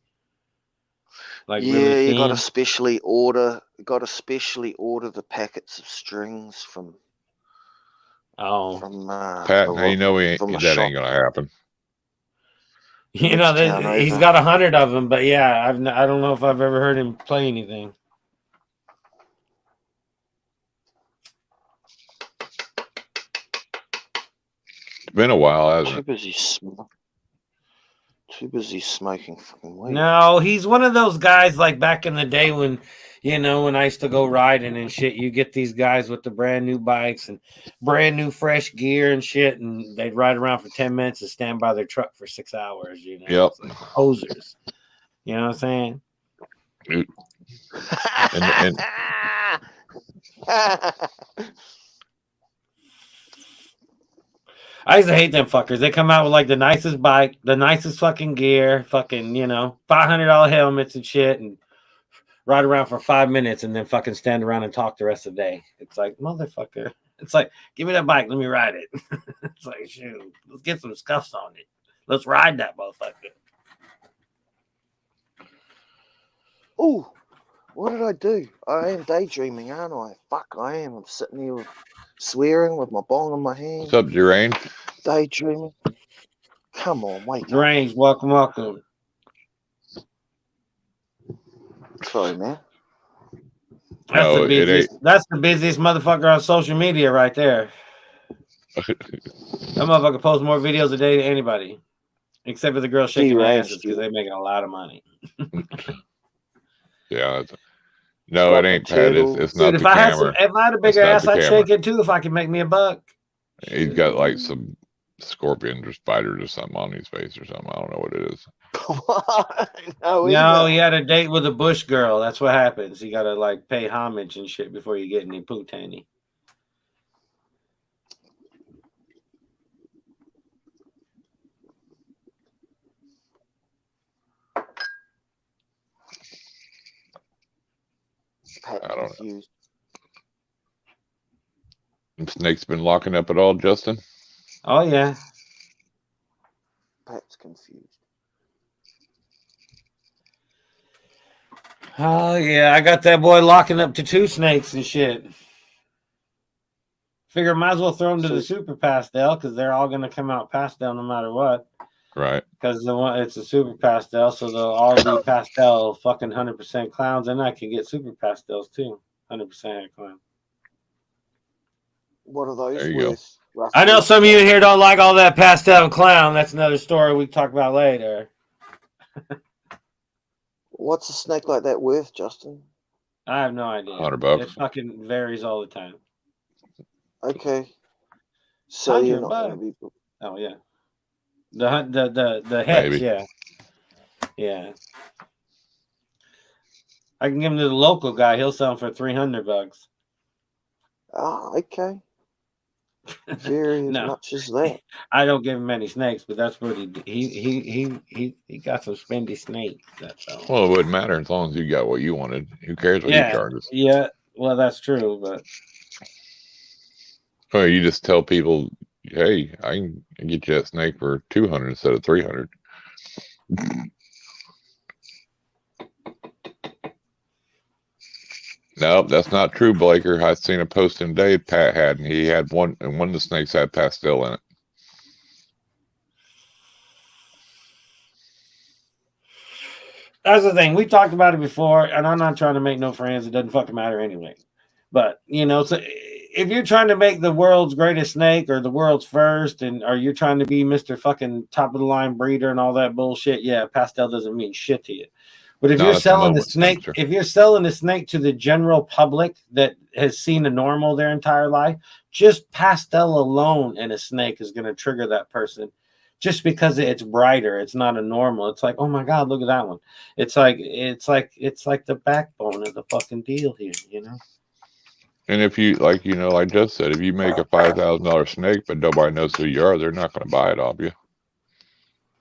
Speaker 1: Like
Speaker 4: yeah,
Speaker 1: really
Speaker 4: you got
Speaker 1: thin.
Speaker 4: to specially order. The packets of strings from. From
Speaker 2: Pat, now you know that ain't gonna happen.
Speaker 1: You know, he's got 100 of them, but yeah, I don't know if I've ever heard him play anything.
Speaker 2: It's been a while, hasn't it?
Speaker 4: Too busy smoking fucking weed.
Speaker 1: No, he's one of those guys like back in the day when, you know, when I used to go riding and shit, you get these guys with the brand new bikes and brand new fresh gear and shit, and they'd ride around for 10 minutes and stand by their truck for 6 hours, you know.
Speaker 2: Yep.
Speaker 1: It's like posers. You know what I'm saying?
Speaker 2: And
Speaker 1: I used to hate them fuckers. They come out with like the nicest bike, the nicest fucking gear, fucking, you know, $500 helmets and shit, and ride around for 5 minutes and then fucking stand around and talk the rest of the day. It's like, motherfucker. It's like, give me that bike, let me ride it. It's like, shoot, let's get some scuffs on it. Let's ride that motherfucker.
Speaker 4: Oh, what did I do? I am daydreaming, aren't I? Fuck, I am. I'm sitting here swearing with my bong in my hand.
Speaker 2: what's up, Jarome?
Speaker 4: Daydreaming. Come on, wake up.
Speaker 1: Range, welcome.
Speaker 4: Sorry, man.
Speaker 1: That's the busiest motherfucker on social media right there. That motherfucker posts more videos a day than anybody. Except for the girls shaking their asses because they're making a lot of money.
Speaker 2: Yeah. No, it ain't Pat. It's not
Speaker 1: Dude,
Speaker 2: the camera.
Speaker 1: If I had a bigger ass, I'd shake it too if I could make me a buck.
Speaker 2: He's got like some scorpions or spiders or something on his face or something. I don't know what it is.
Speaker 1: No, he had a date with a bush girl. That's what happens. You gotta like pay homage and shit before you get any pootanny.
Speaker 2: I don't know. Snake's been locking up at all, Justin?
Speaker 1: Oh yeah.
Speaker 4: Pat's confused.
Speaker 1: Oh yeah, I got that boy locking up to 2 snakes and shit. Figure might as well throw them to the super pastel because they're all gonna come out pastel no matter what.
Speaker 2: Right.
Speaker 1: Because it's a super pastel, so they'll all be pastel fucking 100% clowns, and I can get super pastels too, 100% clown.
Speaker 4: What are those?
Speaker 2: There you
Speaker 4: go.
Speaker 1: I know some of you here don't like all that pastel clown. That's another story we can talk about later.
Speaker 4: What's a snake like that worth, Justin?
Speaker 1: I have no idea.
Speaker 2: $100.
Speaker 1: It fucking varies all the time.
Speaker 4: Okay. So you're not
Speaker 1: $100.
Speaker 4: going to be.
Speaker 1: Oh yeah. The heads,
Speaker 2: Maybe.
Speaker 1: yeah. I can give them to the local guy. He'll sell them for $300.
Speaker 4: Oh, okay. Very much as that.
Speaker 1: I don't give him any snakes, but that's what he got some spendy snakes. That's all.
Speaker 2: Well, it wouldn't matter as long as you got what you wanted. Who cares what he charges?
Speaker 1: Yeah, well, that's true, but
Speaker 2: well, you just tell people, hey, I can get you a snake for $200 instead of $300. Nope, that's not true, Blaker. I seen a post today Pat had, and he had one, and one of the snakes had pastel in it.
Speaker 1: that's the thing. We talked about it before, and I'm not trying to make no friends. It doesn't fucking matter anyway. But, you know, so if you're trying to make the world's greatest snake or the world's first, or you're trying to be Mr. fucking top of the line breeder and all that bullshit, yeah, pastel doesn't mean shit to you. But if you're selling the snake, if you're selling the snake to the general public that has seen a normal their entire life, just pastel alone in a snake is going to trigger that person just because it's brighter. It's not a normal. It's like, oh my God, look at that one. It's like the backbone of the fucking deal here, you know.
Speaker 2: And if you like just said, if you make a $5,000 snake, but nobody knows who you are, they're not going to buy it off you.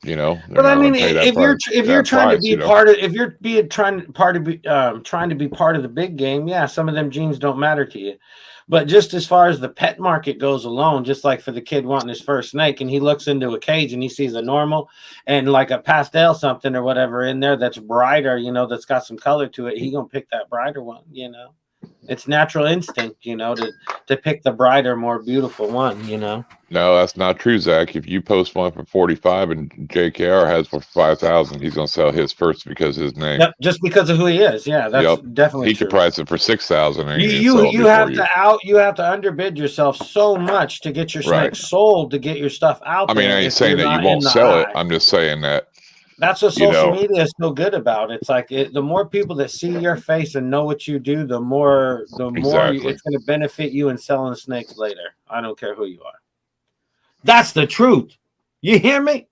Speaker 2: You know,
Speaker 1: but I mean, if you're trying to be part of, if you're trying to be part of the big game, yeah, some of them genes don't matter to you. But just as far as the pet market goes alone, just like for the kid wanting his first snake, and he looks into a cage and he sees a normal and like a pastel something or whatever in there that's brighter, you know, that's got some color to it, he gonna pick that brighter one, you know. It's natural instinct, you know, to pick the brighter, more beautiful one, you know.
Speaker 2: No, that's not true, Zach. If you post one for 45 and JKR has for 5,000, he's gonna sell his first because his name.
Speaker 1: Yep, just because of who he is. Yeah, that's definitely
Speaker 2: he
Speaker 1: true.
Speaker 2: could price it for 6,000.
Speaker 1: You have to underbid yourself so much to get your snake sold, to get your stuff out there.
Speaker 2: I mean, I ain't saying that you won't sell it. I'm just saying that.
Speaker 1: That's what social media is so good about. It's like the more people that see your face and know what you do, the more it's going to benefit you in selling snakes later. I don't care who you are. That's the truth. You hear me?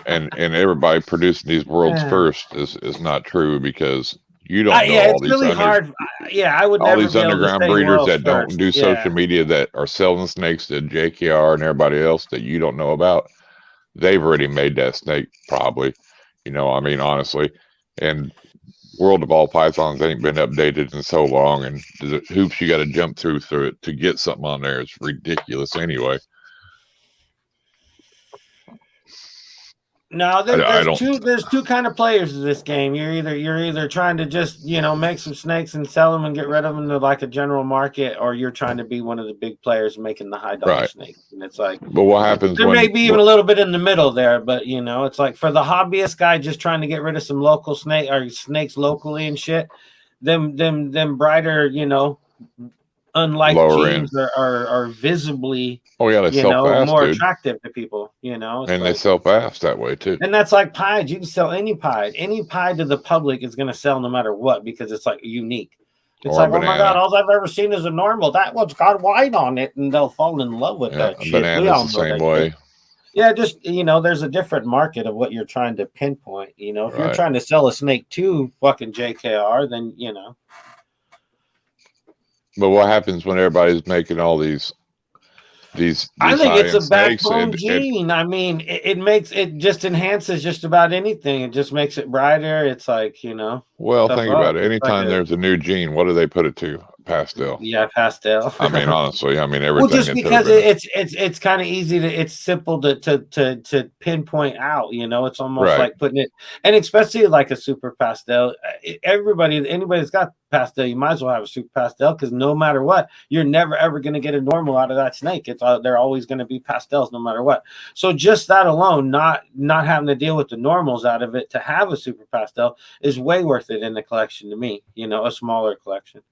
Speaker 2: and everybody producing these world's first is not true, because you don't know
Speaker 1: it's really hard. I would
Speaker 2: all
Speaker 1: never
Speaker 2: these underground breeders that don't do social media, that are selling snakes to JKR and everybody else that you don't know about. They've already made that snake, probably. You know, I mean, honestly, and World of All Pythons ain't been updated in so long, and the hoops you got to jump through it to get something on there is ridiculous anyway.
Speaker 1: No, there's two kind of players in this game. You're either trying to just, you know, make some snakes and sell them and get rid of them to like a general market, or you're trying to be one of the big players making the high dollar snakes. And it's like,
Speaker 2: but what happens?
Speaker 1: There may be even a little bit in the middle there, but you know, it's like for the hobbyist guy just trying to get rid of some local snakes locally and shit. Them brighter, you know, unlike genes are visibly
Speaker 2: they sell fast,
Speaker 1: more attractive to people, you know.
Speaker 2: And they sell fast that way too.
Speaker 1: And that's like pies. You can sell any pie. Any pie to the public is going to sell no matter what, because it's like unique. It's like, oh my God, all I've ever seen is a normal. That one's got white on it, and they'll fall in love with that shit.
Speaker 2: Banana's the same way.
Speaker 1: Yeah, just, you know, there's a different market of what you're trying to pinpoint. You know, if you're trying to sell a snake to fucking JKR, then, you know.
Speaker 2: But what happens when everybody's making all these
Speaker 1: I think it's a backbone gene. I mean, it just enhances just about anything. It just makes it brighter. It's like, you know.
Speaker 2: Well, think about it. Anytime there's a new gene, what do they put it to? Pastel.
Speaker 1: Yeah, pastel.
Speaker 2: I mean, honestly, I mean everything.
Speaker 1: Well, just because it's kind of easzy it's simple to pinpoint out. You know, it's almost like putting it, and especially like a super pastel. Anybody that's got pastel, you might as well have a super pastel, because no matter what, you're never ever going to get a normal out of that snake. They're always going to be pastels no matter what. So just that alone, not having to deal with the normals out of it, to have a super pastel is way worth it in the collection to me. You know, a smaller collection.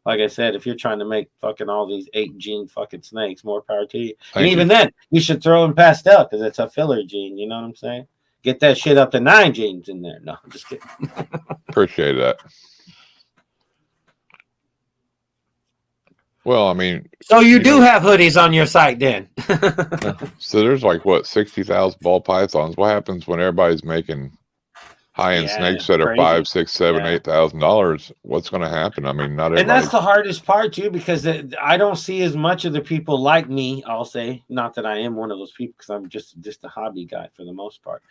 Speaker 1: Like I said, if you're trying to make fucking all these 8 gene fucking snakes, more power to you. And even then, you should throw in pastel, because it's a filler gene. You know what I'm saying? Get that shit up to 9 genes in there. No, I'm just kidding.
Speaker 2: Appreciate that. Well, I mean,
Speaker 1: so you do have hoodies on your site then.
Speaker 2: So there's like what, 60,000 ball pythons. What happens when everybody's making high-end snakes that are $5,000, $6,000, $7,000, $8,000? What's going to happen? I mean, not everybody.
Speaker 1: And that's the hardest part too, because I don't see as much of the people like me. I'll say, not that I am one of those people, because I'm just a hobby guy for the most part.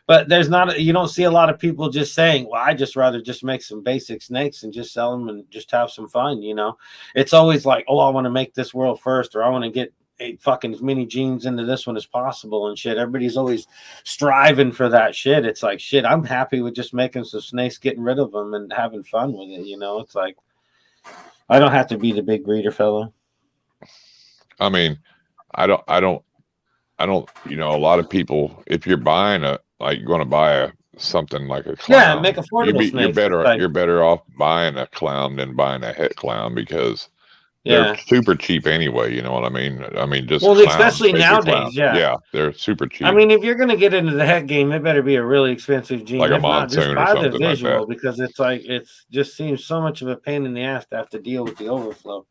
Speaker 1: But you don't see a lot of people just saying, "Well, I just rather just make some basic snakes and just sell them and just have some fun." You know, it's always like, "Oh, I want to make this world first," or "I want to get fucking as many genes into this one as possible," and shit. Everybody's always striving for that shit. It's like, shit, I'm happy with just making some snakes, getting rid of them, and having fun with it. You know, it's like, I don't have to be the big breeder fellow.
Speaker 2: I mean, I don't, you know, a lot of people, if you're buying you're going to buy something like a clown.
Speaker 1: Yeah, make affordable snakes.
Speaker 2: You're better off buying a clown than buying a het clown, because they're super cheap anyway. You know what I mean? I mean, just
Speaker 1: especially nowadays.
Speaker 2: Yeah, they're super cheap.
Speaker 1: I mean, if you're going to get into the het game, it better be a really expensive gene,
Speaker 2: like a monsoon or something
Speaker 1: the visual,
Speaker 2: like that.
Speaker 1: Because it's like, just seems so much of a pain in the ass to have to deal with the overflow.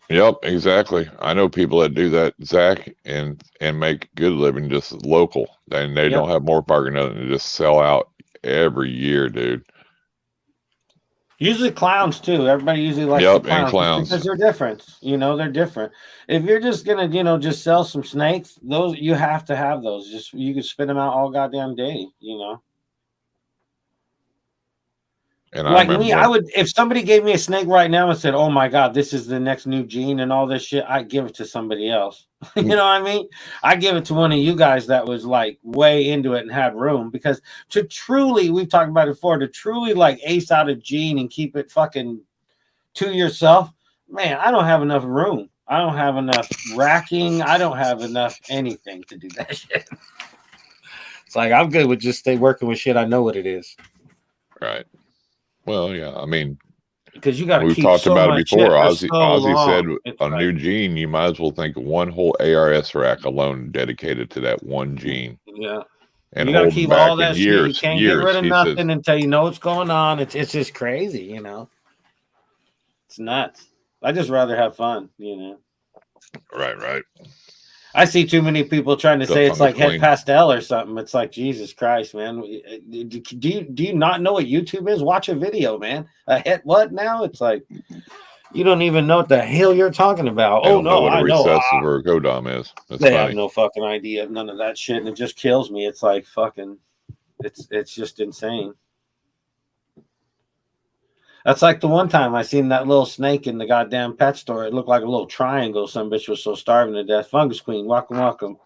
Speaker 2: Yep, exactly. I know people that do that, Zach, and make good living just local. And they don't have more parking than to just sell out every year, dude.
Speaker 1: Usually clowns too. Everybody usually likes the
Speaker 2: And clowns
Speaker 1: because they're different. You know, they're different. If you're just gonna, just sell some snakes, those you have to have those. Just you can spit them out all goddamn day. You know.
Speaker 2: And
Speaker 1: Like me, I would if somebody gave me a snake right now and said, "Oh my god, this is the next new gene and all this shit," I'd give it to somebody else. You know what I mean? I give it to one of you guys that was like way into it and had room, because to truly, we've talked about it before, to truly like ace out a gene and keep it fucking to yourself, man, I don't have enough room. I don't have enough racking. I don't have enough anything to do that shit. It's like I'm good with just stay working with shit I know what it is.
Speaker 2: Right. Well, yeah, I mean,
Speaker 1: because you got to
Speaker 2: we've
Speaker 1: keep
Speaker 2: talked
Speaker 1: so
Speaker 2: about it
Speaker 1: much
Speaker 2: before.
Speaker 1: shit for
Speaker 2: Ozzy said
Speaker 1: it's
Speaker 2: a
Speaker 1: like,
Speaker 2: new gene, you might as well think of one whole ARS rack alone dedicated to that one gene.
Speaker 1: Yeah.
Speaker 2: And
Speaker 1: you got to
Speaker 2: holding
Speaker 1: keep
Speaker 2: back
Speaker 1: all that
Speaker 2: in
Speaker 1: shit. You
Speaker 2: years.
Speaker 1: can't get rid of nothing until you know what's going on. It's just crazy, you know. It's nuts. I just rather have fun, you know.
Speaker 2: Right.
Speaker 1: I see too many people trying to say it's like head pastel or something. It's like, Jesus Christ, man. Do you not know what YouTube is? Watch a video, man. A head what now? It's like you don't even know what the hell you're talking about.
Speaker 2: They don't know what a
Speaker 1: I know.
Speaker 2: recessive or a codom is. That's
Speaker 1: they
Speaker 2: funny.
Speaker 1: have no fucking idea of none of that shit, and it just kills me. It's like fucking it's just insane. That's like the one time I seen that little snake in the goddamn pet store. It looked like a little triangle. Some bitch was so starving to death. Fungus Queen, welcome.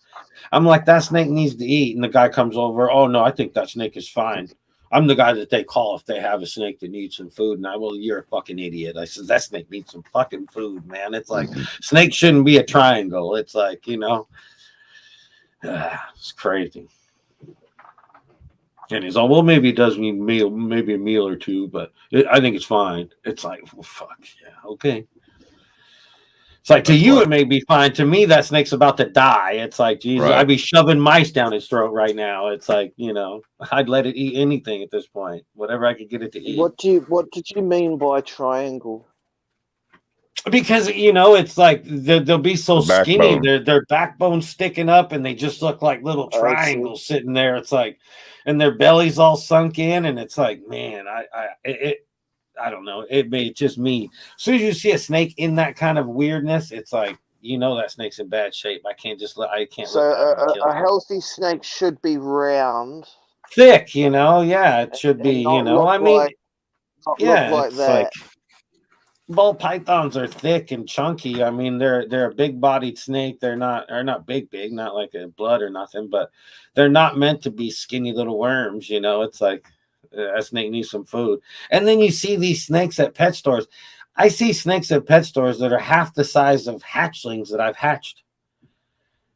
Speaker 1: I'm like, that snake needs to eat. And the guy comes over. Oh, no, I think that snake is fine. I'm the guy that they call if they have a snake that needs some food. And you're a fucking idiot. I said, that snake needs some fucking food, man. It's like, snake shouldn't be a triangle. It's like, it's crazy. And he's all, well, maybe it does need meal, maybe a meal or two, but I think it's fine. It's like, well, fuck, yeah, okay. It's like, to you, it may be fine. To me, that snake's about to die. It's like, Jesus, I'd be shoving mice down its throat right now. It's like, I'd let it eat anything at this point, whatever I could get it to eat.
Speaker 4: What did you mean by triangle?
Speaker 1: Because it's like they'll be so skinny, their backbone sticking up, and they just look like little triangles sitting there. It's like, and their belly's all sunk in, and it's like, man, I don't know. It's just me. As soon as you see a snake in that kind of weirdness, it's like, that snake's in bad shape. I can't.
Speaker 4: So a healthy snake should be round,
Speaker 1: thick. Yeah, it should be. Look like that. Like, ball pythons are thick and chunky. I mean, they're a big-bodied snake. They're not big, not like a blood or nothing, but they're not meant to be skinny little worms. It's like a snake needs some food. And then you see these snakes at pet stores. I see snakes at pet stores that are half the size of hatchlings that I've hatched.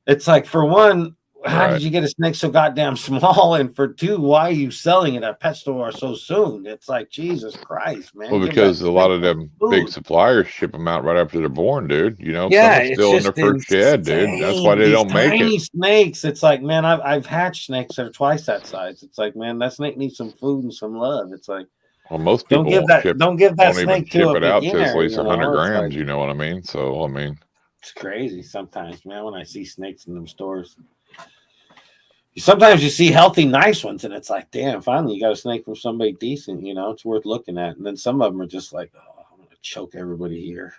Speaker 1: It's like, for one, how did you get a snake so goddamn small? And for two, why are you selling it at a pet store so soon? It's like, Jesus Christ, man.
Speaker 2: Well, because a lot of them big suppliers ship them out right after they're born, dude.
Speaker 1: Yeah,
Speaker 2: it's still in their first shed, dude. That's why they don't make it.
Speaker 1: Snakes. It's like, man, I've hatched snakes that are twice that size. It's like, man, that snake needs some food and some love. It's like,
Speaker 2: well, most people
Speaker 1: don't give that snake to a
Speaker 2: out
Speaker 1: beginner,
Speaker 2: to at least 100 grams. You know what I mean? So, I mean,
Speaker 1: it's crazy sometimes, man, when I see snakes in them stores. Sometimes you see healthy, nice ones, and it's like, damn, finally you got a snake from somebody decent, it's worth looking at. And then some of them are just like, oh, I'm going to choke everybody here.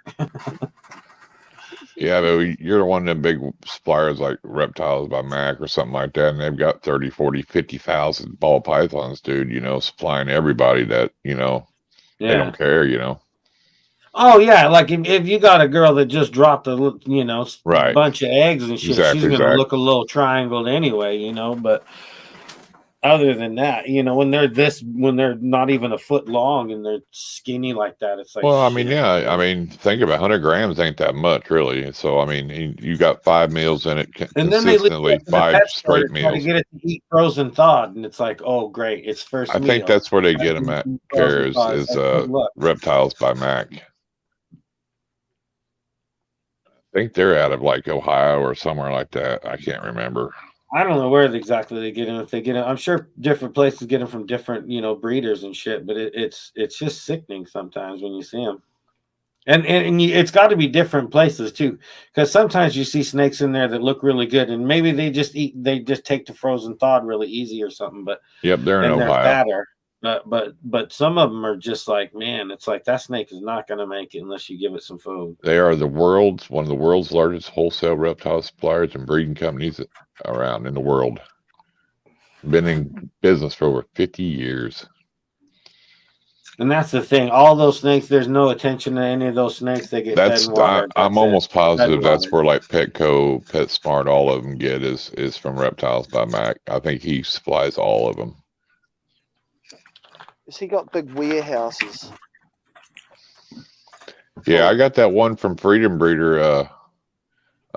Speaker 2: Yeah, but you're the one of them big suppliers like Reptiles by Mac or something like that, and they've got 30, 40, 50,000 ball pythons, dude, supplying everybody that, they don't care,
Speaker 1: Oh, yeah, like if you got a girl that just dropped a bunch of eggs and shit, she's going to look a little triangled anyway, but other than that, when they're not even a foot long and they're skinny like that, it's like,
Speaker 2: well, I mean, yeah, I mean, think about 100 grams ain't that much, really. So, I mean, you got 5 meals in it consistently, 5 straight meals.
Speaker 1: To get it to eat frozen thawed, and it's like, oh, great, it's first meal.
Speaker 2: I think that's where they get them at, Care, is Reptiles by Mac. I think they're out of like Ohio or somewhere like that. I can't remember.
Speaker 1: I don't know where exactly they get them. If they get them, I'm sure different places get them from different, breeders and shit. But it's just sickening sometimes when you see them. And it's got to be different places too, because sometimes you see snakes in there that look really good, and maybe they just take the frozen thawed really easy or something. But
Speaker 2: Yep, they're in
Speaker 1: and they're
Speaker 2: Ohio.
Speaker 1: fatter. But some of them are just like, man, it's like that snake is not going to make it unless you give it some food.
Speaker 2: They are one of the world's largest wholesale reptile suppliers and breeding companies around in the world. Been in business for over 50 years.
Speaker 1: And that's the thing. All those snakes, there's no attention to any of those snakes. They get fed and watered.
Speaker 2: I'm almost positive that's
Speaker 1: watered.
Speaker 2: where like Petco, PetSmart, all of them get is from Reptiles by Mac. I think he supplies all of them.
Speaker 4: Has he got big warehouses?
Speaker 2: Yeah, I got that one from Freedom Breeder.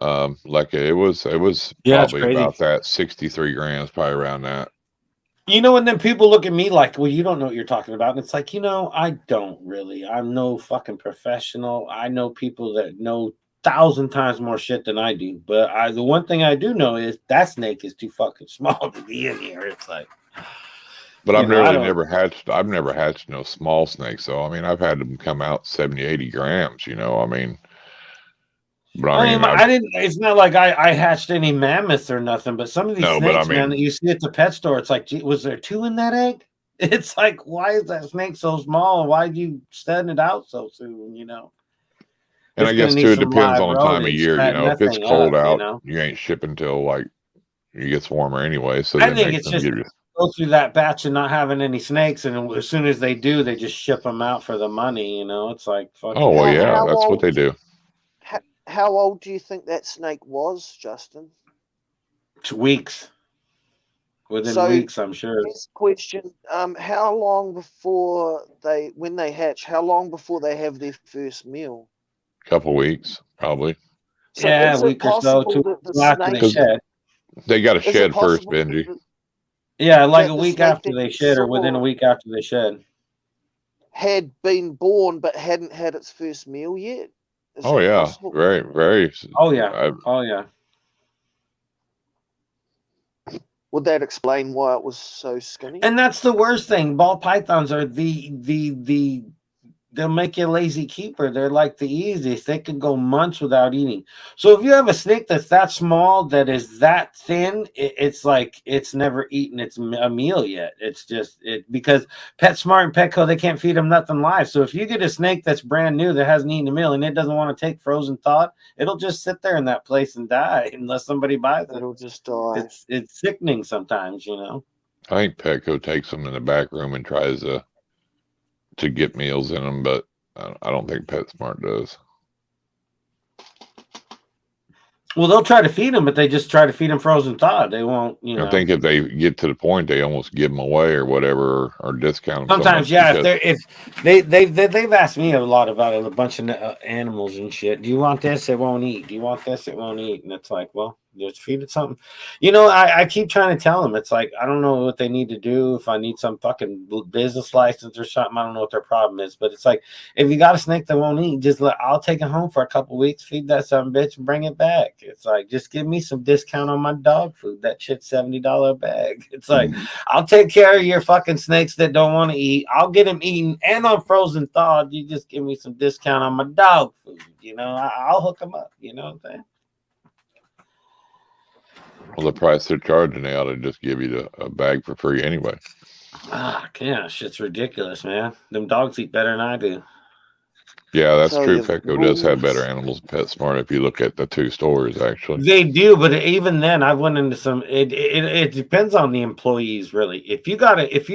Speaker 2: Like it was probably about that 63 grams, probably around that.
Speaker 1: You know, and then people look at me like, well, you don't know what you're talking about. And it's like, you know, I don't really. I'm no fucking professional. I know people that know 1,000 times more shit than I do. But the one thing I do know is that snake is too fucking small to be in here. It's like,
Speaker 2: but I've never hatched no small snakes. So I mean, I've had them come out 70, 80 grams. You know, I mean. But
Speaker 1: I didn't. It's not like I hatched any mammoths or nothing. But some of these snakes, man, that you see at the pet store, it's like, gee, was there 2 in that egg? It's like, why is that snake so small? Why did you send it out so soon? You know.
Speaker 2: And I guess too, it depends on the time of year. You know, if it's cold out, you ain't shipping till like it gets warmer anyway. So
Speaker 1: I think it's just go through that batch and not having any snakes, and as soon as they do, they just ship them out for the money. You know, it's like, fucking.
Speaker 2: Oh well, yeah, that's what they do.
Speaker 4: How old do you think that snake was, Justin?
Speaker 1: 2 weeks. Within weeks, I'm sure.
Speaker 4: Next question: how long before when they hatch? How long before they have their first meal?
Speaker 2: Couple weeks, probably.
Speaker 4: So
Speaker 1: yeah, a week or so. 2 weeks after they shed.
Speaker 2: They got to shed first, Benji.
Speaker 1: Yeah, like a week after they shed, or within a week after they shed.
Speaker 4: Had been born, but hadn't had its first meal yet.
Speaker 2: Oh yeah, very, very.
Speaker 1: Oh yeah, oh yeah.
Speaker 4: Would that explain why it was so skinny?
Speaker 1: And that's the worst thing. Ball pythons are they'll make you a lazy keeper. They're like the easiest. They can go months without eating. So if you have a snake that's that small, that is that thin, it's like it's never eaten a meal yet. It's just because PetSmart and Petco, they can't feed them nothing live. So if you get a snake that's brand new that hasn't eaten a meal and it doesn't want to take frozen thawed, it'll just sit there in that place and die unless somebody buys it.
Speaker 4: It'll just die.
Speaker 1: It's sickening sometimes, you know.
Speaker 2: I think Petco takes them in the back room and tries to get meals in them, but I don't think PetSmart does.
Speaker 1: Well, they'll try to feed them, but they just try to feed them frozen thawed. They won't, you know.
Speaker 2: I think if they get to the point, they almost give them away or whatever, or discount them.
Speaker 1: Sometimes, yeah. If they've asked me a lot about a bunch of animals and shit. Do you want this? It won't eat. Do you want this? It won't eat. And it's like, well, just feed it something. You know, I keep trying to tell them. It's like, I don't know what they need to do. If I need some fucking business license or something, I don't know what their problem is. But it's like, if you got a snake that won't eat, I'll take it home for a couple weeks, feed that son bitch, and bring it back. It's like, just give me some discount on my dog food. That shit's $70 a bag. It's like, I'll take care of your fucking snakes that don't want to eat. I'll get them eaten and on frozen thawed. You just give me some discount on my dog food. You know, I'll hook them up. You know what I'm saying?
Speaker 2: Well, the price they're charging, they ought to just give you a bag for free anyway.
Speaker 1: Yeah, shit's ridiculous, man. Them dogs eat better than I do.
Speaker 2: Yeah, that's true. Petco does have better animals than PetSmart if you look at the 2 stores, actually.
Speaker 1: They do, but even then, I've went into some. It depends on the employees, really. If you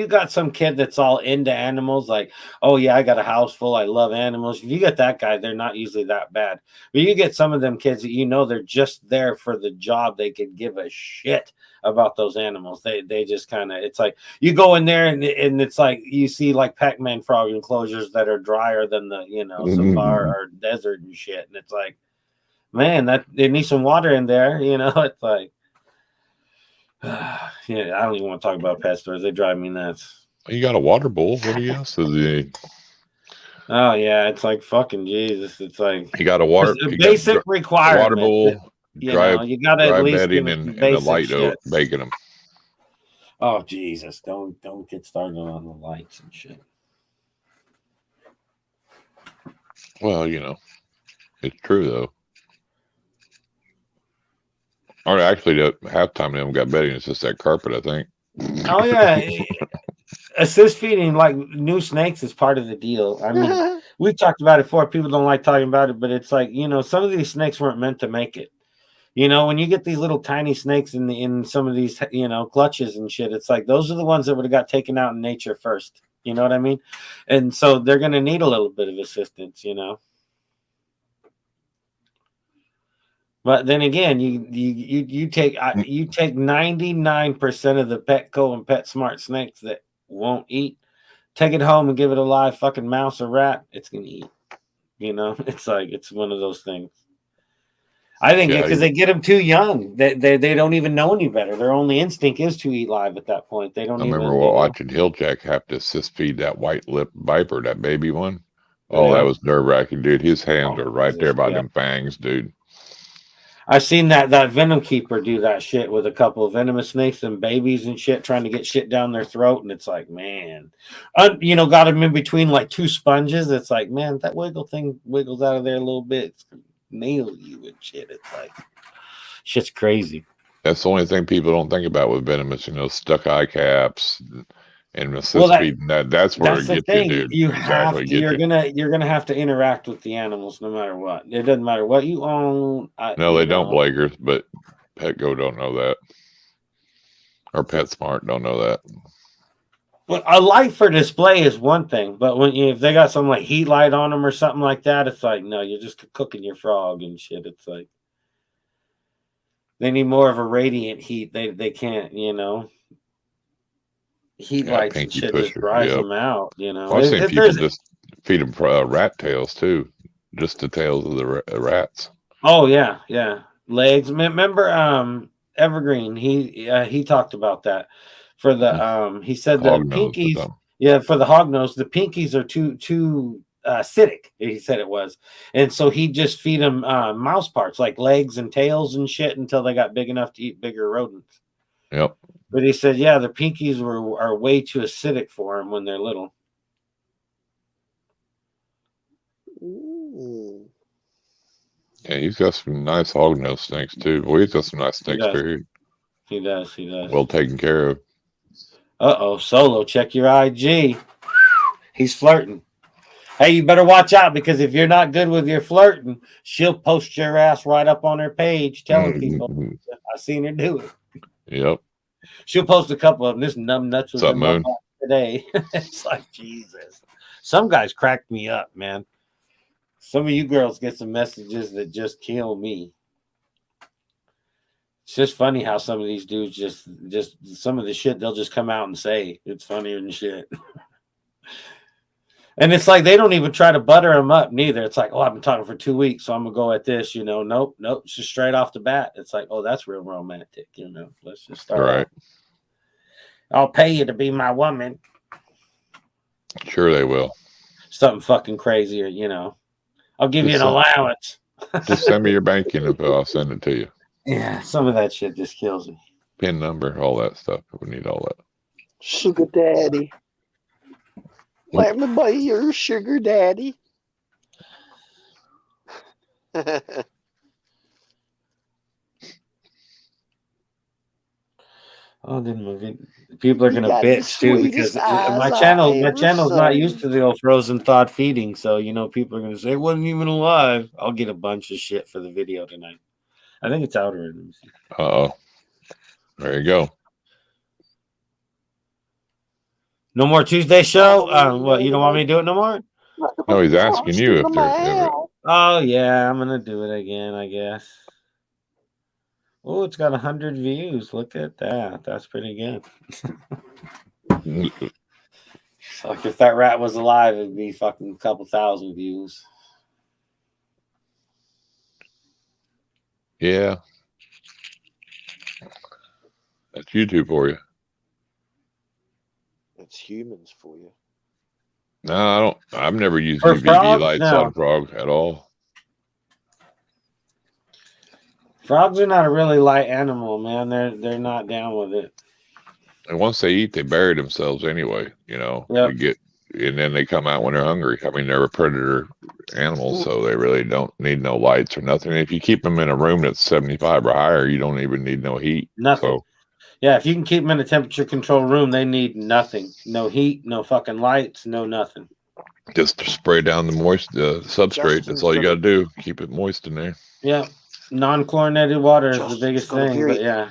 Speaker 1: got some kid that's all into animals, like, oh yeah, I got a house full, I love animals. If you get that guy, they're not usually that bad. But you get some of them kids that they're just there for the job. They could give a shit about those animals. They just kind of, it's like you go in there and it's like you see like Pac-Man frog enclosures that are drier than the Safari or desert and shit, and it's like, man, that they need some water in there. It's like, yeah, I don't even want to talk about pet stores. They drive me nuts.
Speaker 2: You got a water bowl. What else does he need?
Speaker 1: Oh yeah, it's like fucking Jesus. It's like
Speaker 2: you got a water
Speaker 1: basic requirement.
Speaker 2: Water bowl.
Speaker 1: You got to at least
Speaker 2: bedding and a light baking them.
Speaker 1: Oh Jesus! Don't get started on the lights and shit.
Speaker 2: Well, it's true though. Or actually, the halftime of them got bedding. It's just that carpet, I think.
Speaker 1: Oh yeah, assist feeding like new snakes is part of the deal. I mean, we've talked about it before. People don't like talking about it, but it's like some of these snakes weren't meant to make it. When you get these little tiny snakes in some of these clutches and shit, it's like those are the ones that would have got taken out in nature first. You know what I mean? And so they're going to need a little bit of assistance. But then again, you take 99% of the Petco and PetSmart snakes that won't eat, take it home and give it a live fucking mouse or rat, it's gonna eat. It's like it's one of those things. I think because they get them too young, they don't even know any better. Their only instinct is to eat live at that point. They don't.
Speaker 2: I remember watching HillJack have to assist feed that white lip viper, that baby one. Oh, that was nerve wracking, dude. His hands are right there by them fangs, dude.
Speaker 1: I've seen that Venom keeper do that shit with a couple of venomous snakes and babies and shit, trying to get shit down their throat, and it's like, man, got them in between like two sponges. It's like, man, that wiggle thing wiggles out of there a little bit, it's gonna nail you and shit. It's like, shit's crazy.
Speaker 2: That's the only thing people don't think about with venomous, stuck eye caps and assist feeding. That's where it gets you, dude.
Speaker 1: You're gonna have to interact with the animals no matter what. It doesn't matter what you own.
Speaker 2: No, they don't, Blakers, but Petco don't know that, or PetSmart don't know that.
Speaker 1: Well, a light for display is one thing, but if they got some like heat light on them or something like that, it's like, no, you're just cooking your frog and shit. It's like they need more of a radiant heat. They can't, heat lights and shit just drives them out.
Speaker 2: I've seen people just feed them rat tails too, just the tails of the rats.
Speaker 1: Oh yeah, legs. Remember, Evergreen? He talked about that for the he said the pinkies. For the hognose, the pinkies are too acidic. He said it was, and so he just feed them mouse parts like legs and tails and shit until they got big enough to eat bigger rodents.
Speaker 2: Yep.
Speaker 1: But he said, yeah, the pinkies are way too acidic for them when they're little.
Speaker 4: Ooh.
Speaker 2: Yeah, he's got some nice hognose snakes too. Well, he's got some nice snakes too.
Speaker 1: He does.
Speaker 2: Well taken care of.
Speaker 1: Solo, check your IG. He's flirting. Hey, you better watch out, because if you're not good with your flirting, she'll post your ass right up on her page telling people. I seen her do it.
Speaker 2: Yep.
Speaker 1: She'll post a couple of them. This numb nuts was in my box today. It's like, Jesus. Some guys cracked me up, man. Some of you girls get some messages that just kill me. It's just funny how some of these dudes just some of the shit they'll just come out and say. It's funnier than shit. And it's like they don't even try to butter them up neither. It's like, oh, I've been talking for 2 weeks, so I'm gonna go at this. Nope. It's just straight off the bat. It's like, oh, that's real romantic. Let's just start.
Speaker 2: Right.
Speaker 1: I'll pay you to be my woman.
Speaker 2: Sure, they will.
Speaker 1: Something fucking crazier, I'll give you an allowance.
Speaker 2: Just send me your banking info. I'll send it to you.
Speaker 1: Yeah, some of that shit just kills me.
Speaker 2: PIN number, all that stuff. We need all that.
Speaker 4: Sugar daddy. Let me be your sugar daddy.
Speaker 1: Oh, then people are gonna bitch too, because my channel's not used to the old frozen thawed feeding. So people are gonna say it wasn't even alive. I'll get a bunch of shit for the video tonight. I think it's out already.
Speaker 2: There you go.
Speaker 1: No more Tuesday show? What, you don't want me to do it no more?
Speaker 2: No, he's asking you if they're.
Speaker 1: Oh, yeah, I'm going to do it again, I guess. Oh, it's got 100 views. Look at that. That's pretty good. Fuck, if that rat was alive, it'd be fucking a couple thousand views.
Speaker 2: Yeah. That's YouTube for you.
Speaker 4: It's humans for you.
Speaker 2: No, I don't. I've never used UVB lights on frog at all.
Speaker 1: Frogs are not a really light animal, man. They're not down with it.
Speaker 2: And once they eat, they bury themselves anyway.
Speaker 1: Yep.
Speaker 2: They get and then they come out when they're hungry. I mean, they're a predator animal, so they really don't need no lights or nothing. If you keep them in a room that's 75 or higher, you don't even need no heat.
Speaker 1: Nothing.
Speaker 2: So,
Speaker 1: yeah, if you can keep them in a temperature controlled room, they need nothing. No heat, no fucking lights, no nothing.
Speaker 2: just spray down the substrate. That's all you got to do. Keep it moist in there.
Speaker 1: Yeah, non-chlorinated water is the biggest thing. But yeah,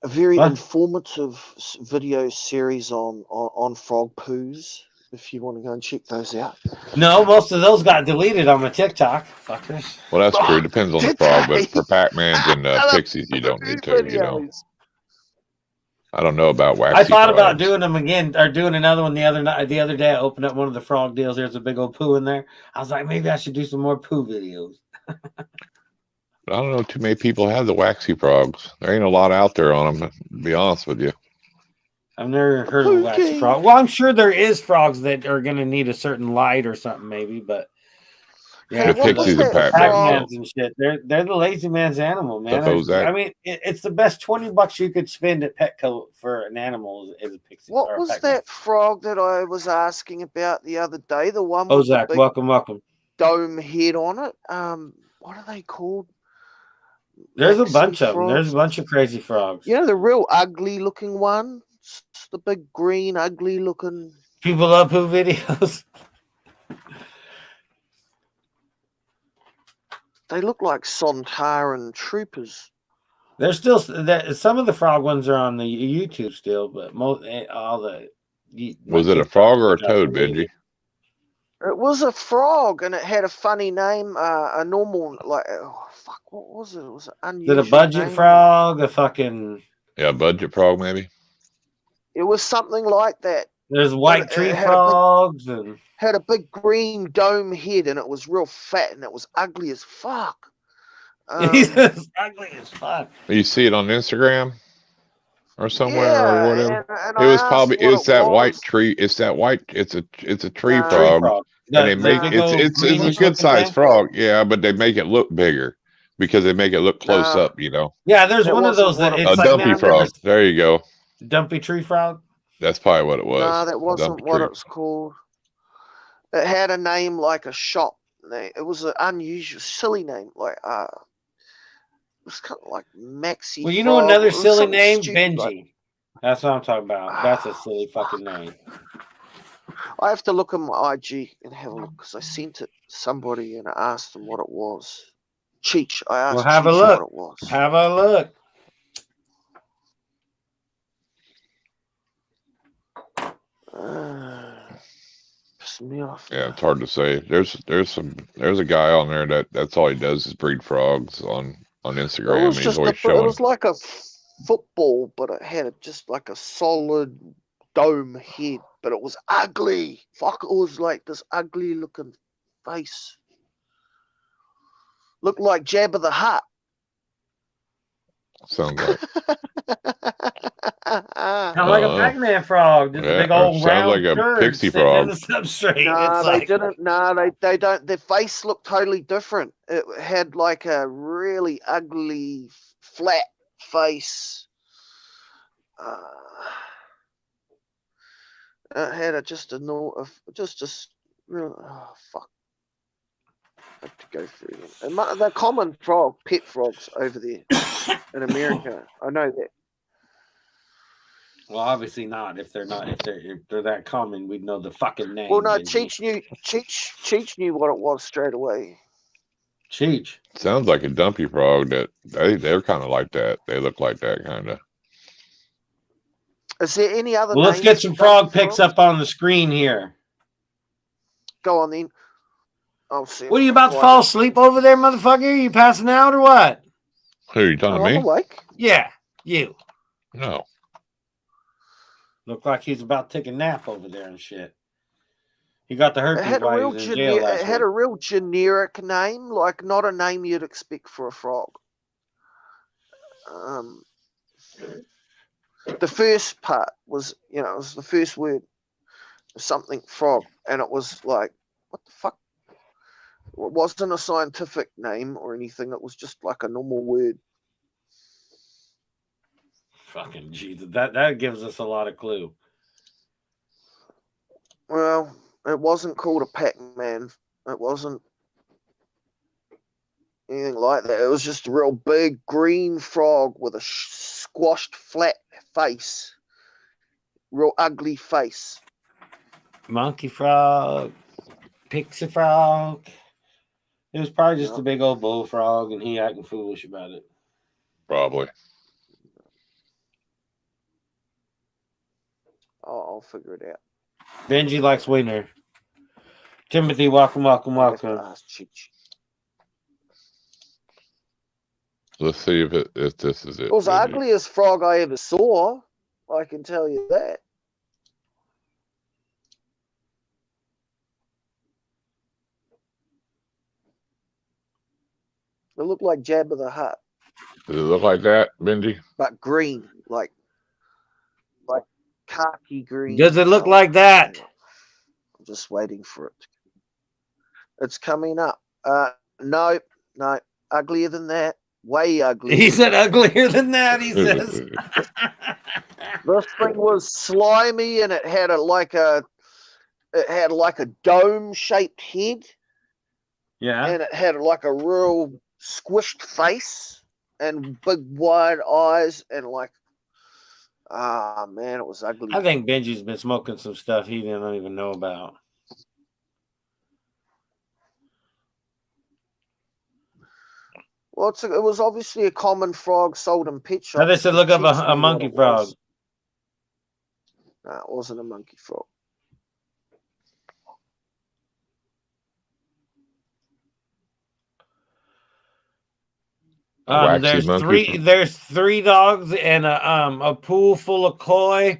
Speaker 4: a very informative video series on frog poos. If you want to go and check those out.
Speaker 1: No, most of those got deleted on my TikTok. Fuckers.
Speaker 2: Well, that's true. Depends on the frog, but for Pac-Mans and pixies, you don't need to. You know. I don't know about waxy.
Speaker 1: I thought about doing them again, or doing another one the other night. The other day, I opened up one of the frog deals. There's a big old poo in there. I was like, maybe I should do some more poo videos.
Speaker 2: I don't know. Too many people have the waxy frogs. There ain't a lot out there on them. To be honest with you,
Speaker 1: I've never heard of a waxy frog. Well, I'm sure there is frogs that are going to need a certain light or something, maybe. But yeah,
Speaker 2: the pixies and
Speaker 1: Pac-Mans and shit. They're the lazy man's animal, man. I mean, it's the best $20 you could spend at Petco for an animal is a pixie.
Speaker 4: What was that frog that I was asking about the other day? The one
Speaker 1: with the big welcome.
Speaker 4: dome head on it. What are they called?
Speaker 1: There's a bunch of them. There's a bunch of crazy frogs.
Speaker 4: You know, the real ugly looking one? The big green, ugly looking.
Speaker 1: People love poo videos.
Speaker 4: They look like Sontaran troopers.
Speaker 1: They're still some of the frog ones are on the YouTube still, but most all the.
Speaker 2: Was it a frog or a toad, Benji?
Speaker 4: It was a frog, and it had a funny name. A normal what was it? It was an unusual.
Speaker 1: Is it a budget frog? A fucking
Speaker 2: budget frog maybe.
Speaker 4: It was something like that.
Speaker 1: There's white tree frogs and
Speaker 4: had a big green dome head, and it was real fat, and it was ugly as fuck.
Speaker 1: He's ugly as fuck.
Speaker 2: You see it on Instagram or somewhere or whatever.
Speaker 4: And
Speaker 2: it was probably white tree. It's that white. It's a tree frog. And they make it's a good sized frog, yeah, but they make it look bigger because they make it look close up, you know.
Speaker 1: Yeah, there's one of those that
Speaker 2: it's a dumpy frog. There you go.
Speaker 1: Dumpy tree frog.
Speaker 2: That's probably what it was.
Speaker 4: No, that wasn't what it was called. It had a name like a shop name. It was an unusual, silly name, like it was kind of like Maxi.
Speaker 1: Well, you know another silly name, Benji. That's what I'm talking about. That's a silly fucking name.
Speaker 4: I have to look at my IG and have a look because I sent it to somebody and I asked them what it was. Cheech. I asked
Speaker 1: have a look.
Speaker 4: What it was.
Speaker 1: Have a look.
Speaker 4: Piss me off.
Speaker 2: Yeah, it's hard to say. There's a guy on there that's all he does is breed frogs on Instagram.
Speaker 4: It was just it was like a football, but it had just like a solid dome head, but it was ugly. Fuck, it was like this ugly looking face. Looked like Jabba the Hutt.
Speaker 2: Sounds like.
Speaker 1: Kind of like a Pac-Man frog. Just a big old round
Speaker 2: like a pixie frog.
Speaker 1: The substrate.
Speaker 4: No, they didn't. No, they don't. Their face looked totally different. It had like a really ugly, flat face. It had real. Oh fuck! I have to go through them. And they're common pet frogs over there in America. I know that.
Speaker 1: Well, obviously not. If they're that common, we'd know the fucking name.
Speaker 4: Well, no, Cheech knew what it was straight away.
Speaker 1: Cheech
Speaker 2: sounds like a dumpy frog. That they're kind of like that. They look like that kind of.
Speaker 4: Is there any other?
Speaker 1: Well, let's get some frog pics up on the screen here.
Speaker 4: Go on then. I'll see.
Speaker 1: What are you about to fall asleep over there, motherfucker? Are you passing out or what?
Speaker 2: Who are you talking to me?
Speaker 4: I'm awake.
Speaker 1: Yeah, you.
Speaker 2: No.
Speaker 1: Looked like he's about to take a nap over there and shit. He got the herpes while he was in jail last week.
Speaker 4: It had a real generic name, like not a name you'd expect for a frog. The first part was, it was the first word, something frog, and it was like, what the fuck? It wasn't a scientific name or anything. It was just like a normal word.
Speaker 1: Fucking Jesus, that gives us a lot of clue.
Speaker 4: Well, it wasn't called a Pac-Man. It wasn't anything like that. It was just a real big green frog with a squashed flat face. Real ugly face.
Speaker 1: Monkey frog, pixie frog. It was probably just
Speaker 4: Yeah.
Speaker 1: a big old bullfrog, and he acting foolish about it.
Speaker 2: Probably.
Speaker 4: I'll figure it out.
Speaker 1: Benji likes Wiener. Timothy, welcome.
Speaker 4: Let's
Speaker 2: see if this is it.
Speaker 4: It was the
Speaker 2: Benji.
Speaker 4: ugliest frog I ever saw. I can tell you that. It looked like Jabba the Hutt.
Speaker 2: Does it look like that, Benji?
Speaker 4: But green, like khaki green.
Speaker 1: Does it look like that?
Speaker 4: I'm just waiting for it. It's coming up. No, uglier than that. Way uglier.
Speaker 1: He said uglier than that, he says.
Speaker 4: This thing was slimy, and it had like a dome-shaped head.
Speaker 1: Yeah.
Speaker 4: And it had like a real squished face and big wide eyes, and like, man, it was ugly.
Speaker 1: I think Benji's been smoking some stuff he didn't even know about.
Speaker 4: Well, it was obviously a common frog sold in pet shops.
Speaker 1: Now they said look up a monkey frog.
Speaker 4: No, it wasn't a monkey frog.
Speaker 1: There's three dogs and a pool full of koi,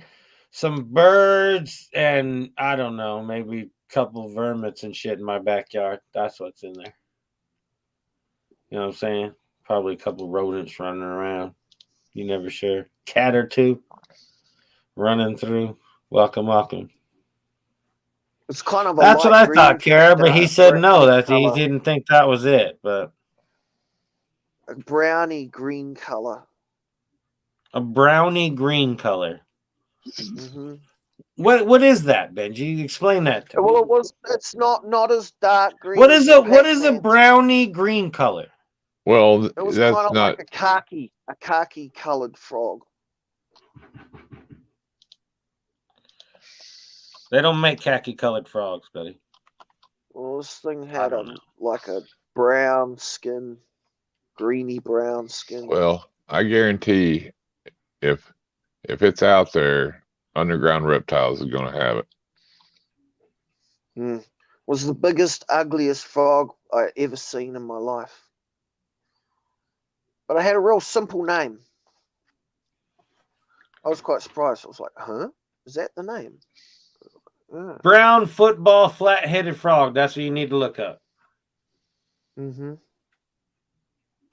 Speaker 1: some birds, and I don't know, maybe a couple of vermits and shit in my backyard. That's what's in there. You know what I'm saying? Probably a couple of rodents running around. You never sure. Cat or two running through. Welcome.
Speaker 4: It's kind of
Speaker 1: that's what I thought, Kara, but he said no, that he didn't think that was it, but
Speaker 4: a brownie green color.
Speaker 1: A brownie green color.
Speaker 4: Mm-hmm.
Speaker 1: What is that, Benji? Explain that to me.
Speaker 4: Well, it's not as dark green.
Speaker 1: What is a brownie green color?
Speaker 2: Well,
Speaker 4: it was
Speaker 2: that's
Speaker 4: kind of
Speaker 2: not
Speaker 4: like a khaki colored frog.
Speaker 1: They don't make khaki colored frogs, buddy.
Speaker 4: Well, this thing had like a brown skin, greeny brown skin.
Speaker 2: Well, I guarantee if it's out there, Underground Reptiles is going to have it.
Speaker 4: Was the biggest, ugliest frog I ever seen in my life. But I had a real simple name. I was quite surprised. I was like, huh? Is that the name? Yeah.
Speaker 1: Brown football flat-headed frog. That's what you need to look up.
Speaker 4: Mm-hmm.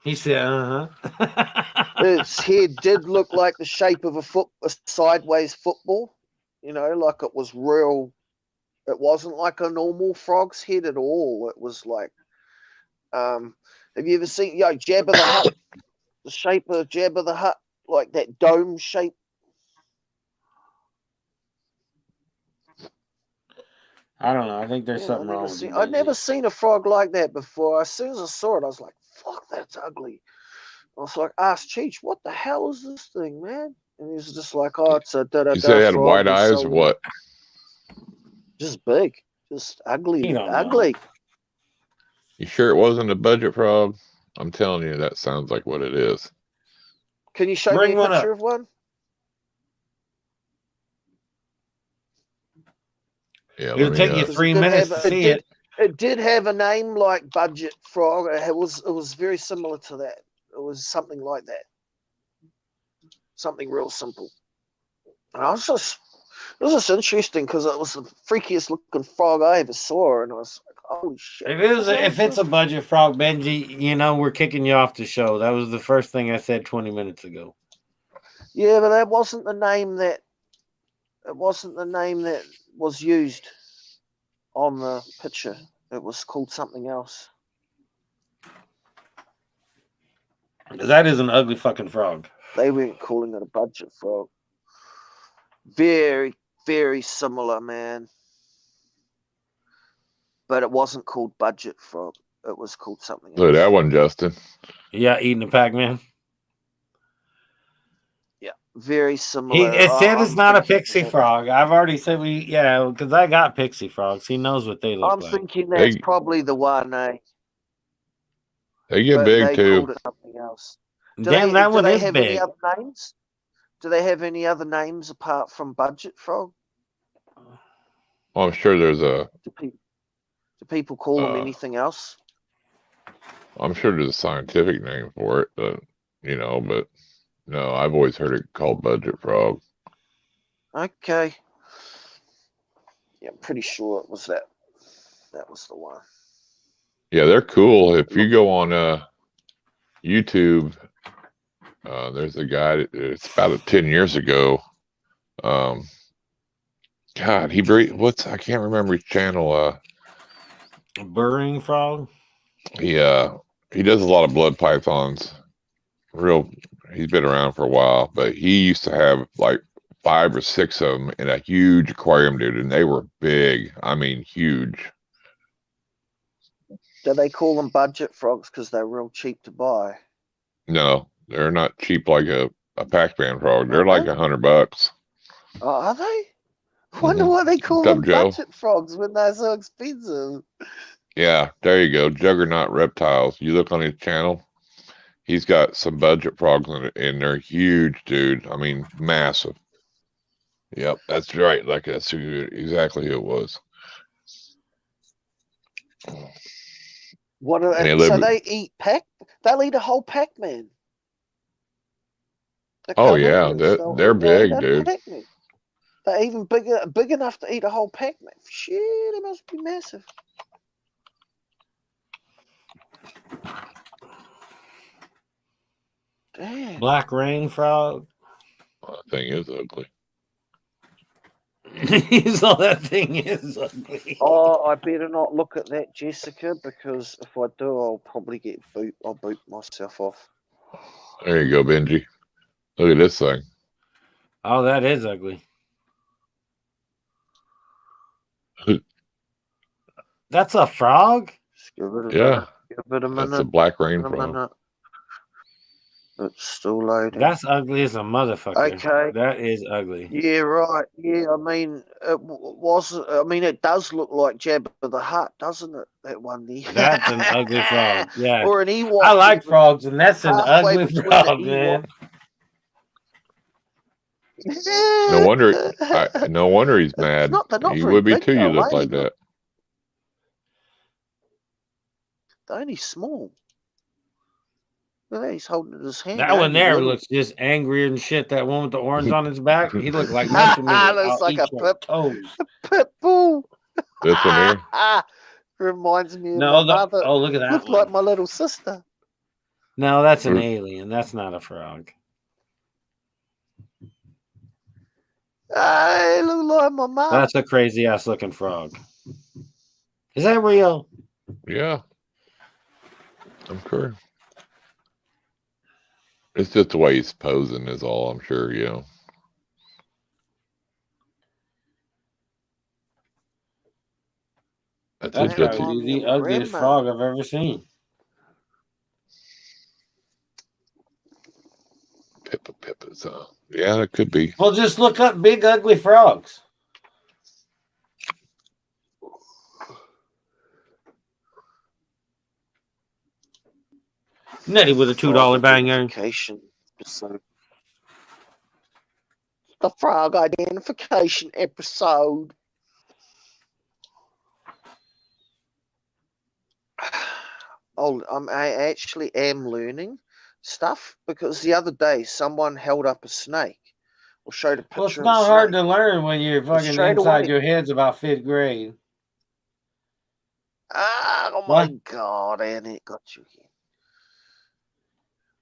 Speaker 1: He said,
Speaker 4: Its head did look like the shape of a sideways football. You know, like it was real. It wasn't like a normal frog's head at all. It was like, have you ever seen, Jabba the Hutt? The shape of Jabba the Hutt, like that dome shape.
Speaker 1: I don't know. I think there's something wrong with it.
Speaker 4: I'd never seen a frog like that before. As soon as I saw it, I was like, fuck, that's ugly. I was like, asked Cheech, what the hell is this thing, man? And he was just like, oh, it's a da-da-da.
Speaker 2: You said it had
Speaker 4: frog
Speaker 2: white eyes or what?
Speaker 4: Just big. Just ugly. Ugly.
Speaker 2: You sure it wasn't a budget frog? I'm telling you, that sounds like what it is.
Speaker 4: Can you show me a picture of one?
Speaker 2: Yeah,
Speaker 1: it'll take you 3 minutes to see it.
Speaker 4: It did have a name like Budget Frog. It was very similar to that. It was something like that. Something real simple. And it was just interesting because it was the freakiest looking frog I ever saw, and I was like, "Holy shit!"
Speaker 1: If it's a budget frog, Benji, we're kicking you off the show. That was the first thing I said 20 minutes ago.
Speaker 4: Yeah, but that wasn't the name that. It wasn't the name that was used on the picture. It was called something else.
Speaker 1: That is an ugly fucking frog.
Speaker 4: They weren't calling it a budget frog. Very, very similar, man. but it wasn't called Budget Frog. It was called something else.
Speaker 2: Look at that one, Justin.
Speaker 1: Yeah, eating a Pac-Man.
Speaker 4: Yeah, very similar.
Speaker 1: It said it's
Speaker 4: I'm
Speaker 1: not a
Speaker 4: thinking
Speaker 1: pixie
Speaker 4: that-
Speaker 1: frog. I've already said because I got pixie frogs. He knows what they look
Speaker 4: I'm
Speaker 1: like.
Speaker 4: thinking that's
Speaker 2: They-
Speaker 4: probably the one,
Speaker 2: They get
Speaker 4: but
Speaker 2: big
Speaker 4: they
Speaker 2: too.
Speaker 4: called it something else.
Speaker 1: Damn, that one is
Speaker 4: have any
Speaker 1: big.
Speaker 4: other names? Do they have any other names apart from Budget Frog?
Speaker 2: Well, I'm sure there's a.
Speaker 4: Do people call them anything else?
Speaker 2: I'm sure there's a scientific name for it, but no, I've always heard it called budget frog.
Speaker 4: Okay. Yeah, I'm pretty sure it was that. That was the one.
Speaker 2: Yeah, they're cool. If you go on YouTube, there's a guy. It's about 10 years ago. God, I can't remember his channel.
Speaker 1: A burrowing frog.
Speaker 2: He does a lot of blood pythons. He's been around for a while, but he used to have like 5 or 6 of them in a huge aquarium, dude, and they were big. I mean, huge.
Speaker 4: Do they call them budget frogs because they're real cheap to buy?
Speaker 2: No, they're not cheap like a Pac-Man frog. They're like $100.
Speaker 4: Oh, are they? Wonder why they call
Speaker 2: What's up,
Speaker 4: them
Speaker 2: Joe?
Speaker 4: budget frogs when they're so expensive.
Speaker 2: Yeah, there you go. Juggernaut Reptiles. You look on his channel, he's got some budget frogs in it, and they're huge, dude. I mean, massive. Yep, that's right. Like that's exactly who it was.
Speaker 4: What?
Speaker 2: And
Speaker 4: So they eat They'll eat a whole Pac-Man.
Speaker 2: Oh yeah, they're big, dude.
Speaker 4: Pac-Man. They're even big enough to eat a whole Pac-Man. Shit, it must be massive. Damn.
Speaker 1: Black rain frog.
Speaker 2: Well, that thing is ugly.
Speaker 1: So that thing is ugly.
Speaker 4: Oh, I better not look at that, Jessica, because if I do, I'll probably get boot. I'll boot myself off.
Speaker 2: There you go, Benji. Look at this thing.
Speaker 1: Oh, that is ugly. That's a frog?
Speaker 4: Just give it a
Speaker 2: Yeah,
Speaker 4: minute. Give it a minute.
Speaker 2: that's a black rain
Speaker 4: Give it a
Speaker 2: frog.
Speaker 4: minute. It's still loading.
Speaker 1: That's ugly as a motherfucker.
Speaker 4: Okay.
Speaker 1: That is ugly.
Speaker 4: Yeah, right. Yeah, I mean, it does look like Jabba the Hutt, doesn't it? That one there.
Speaker 1: That's an ugly frog. Yeah.
Speaker 4: Or an Ewok.
Speaker 1: I like frogs, and that's an
Speaker 4: Halfway
Speaker 1: ugly
Speaker 4: between
Speaker 1: frog,
Speaker 4: the
Speaker 1: man.
Speaker 2: No wonder he's mad.
Speaker 4: They're not
Speaker 2: He
Speaker 4: very
Speaker 2: would be
Speaker 4: big,
Speaker 2: too. You
Speaker 4: though,
Speaker 2: look
Speaker 4: eh?
Speaker 2: like that.
Speaker 4: They're only small. Look at that, he's holding it in his hand.
Speaker 1: That one there looks just angry and shit. That one with the orange on his back, he looked like mess with me.
Speaker 4: Looks like a pit bull.
Speaker 2: This one here.
Speaker 4: Reminds me of my mother.
Speaker 1: Oh, look at that.
Speaker 4: Looked like my little sister.
Speaker 1: No, that's an alien. That's not a frog.
Speaker 4: Hey, look like my mom.
Speaker 1: That's a crazy ass looking frog. Is that real?
Speaker 2: Yeah, I'm sure. It's just the way he's posing is all, I'm sure, That's
Speaker 1: That's
Speaker 2: just
Speaker 1: probably the ugliest frog I've ever seen.
Speaker 2: Pippa's. Yeah, it could be.
Speaker 1: Well, just look up big ugly frogs. Nettie with a $2 banger.
Speaker 4: The frog identification episode. Oh, I actually am learning stuff because the other day someone held up a snake or showed a picture.
Speaker 1: Well, it's not hard to learn when you're fucking inside your head's about 5th grade.
Speaker 4: Oh my God, Annette got you here.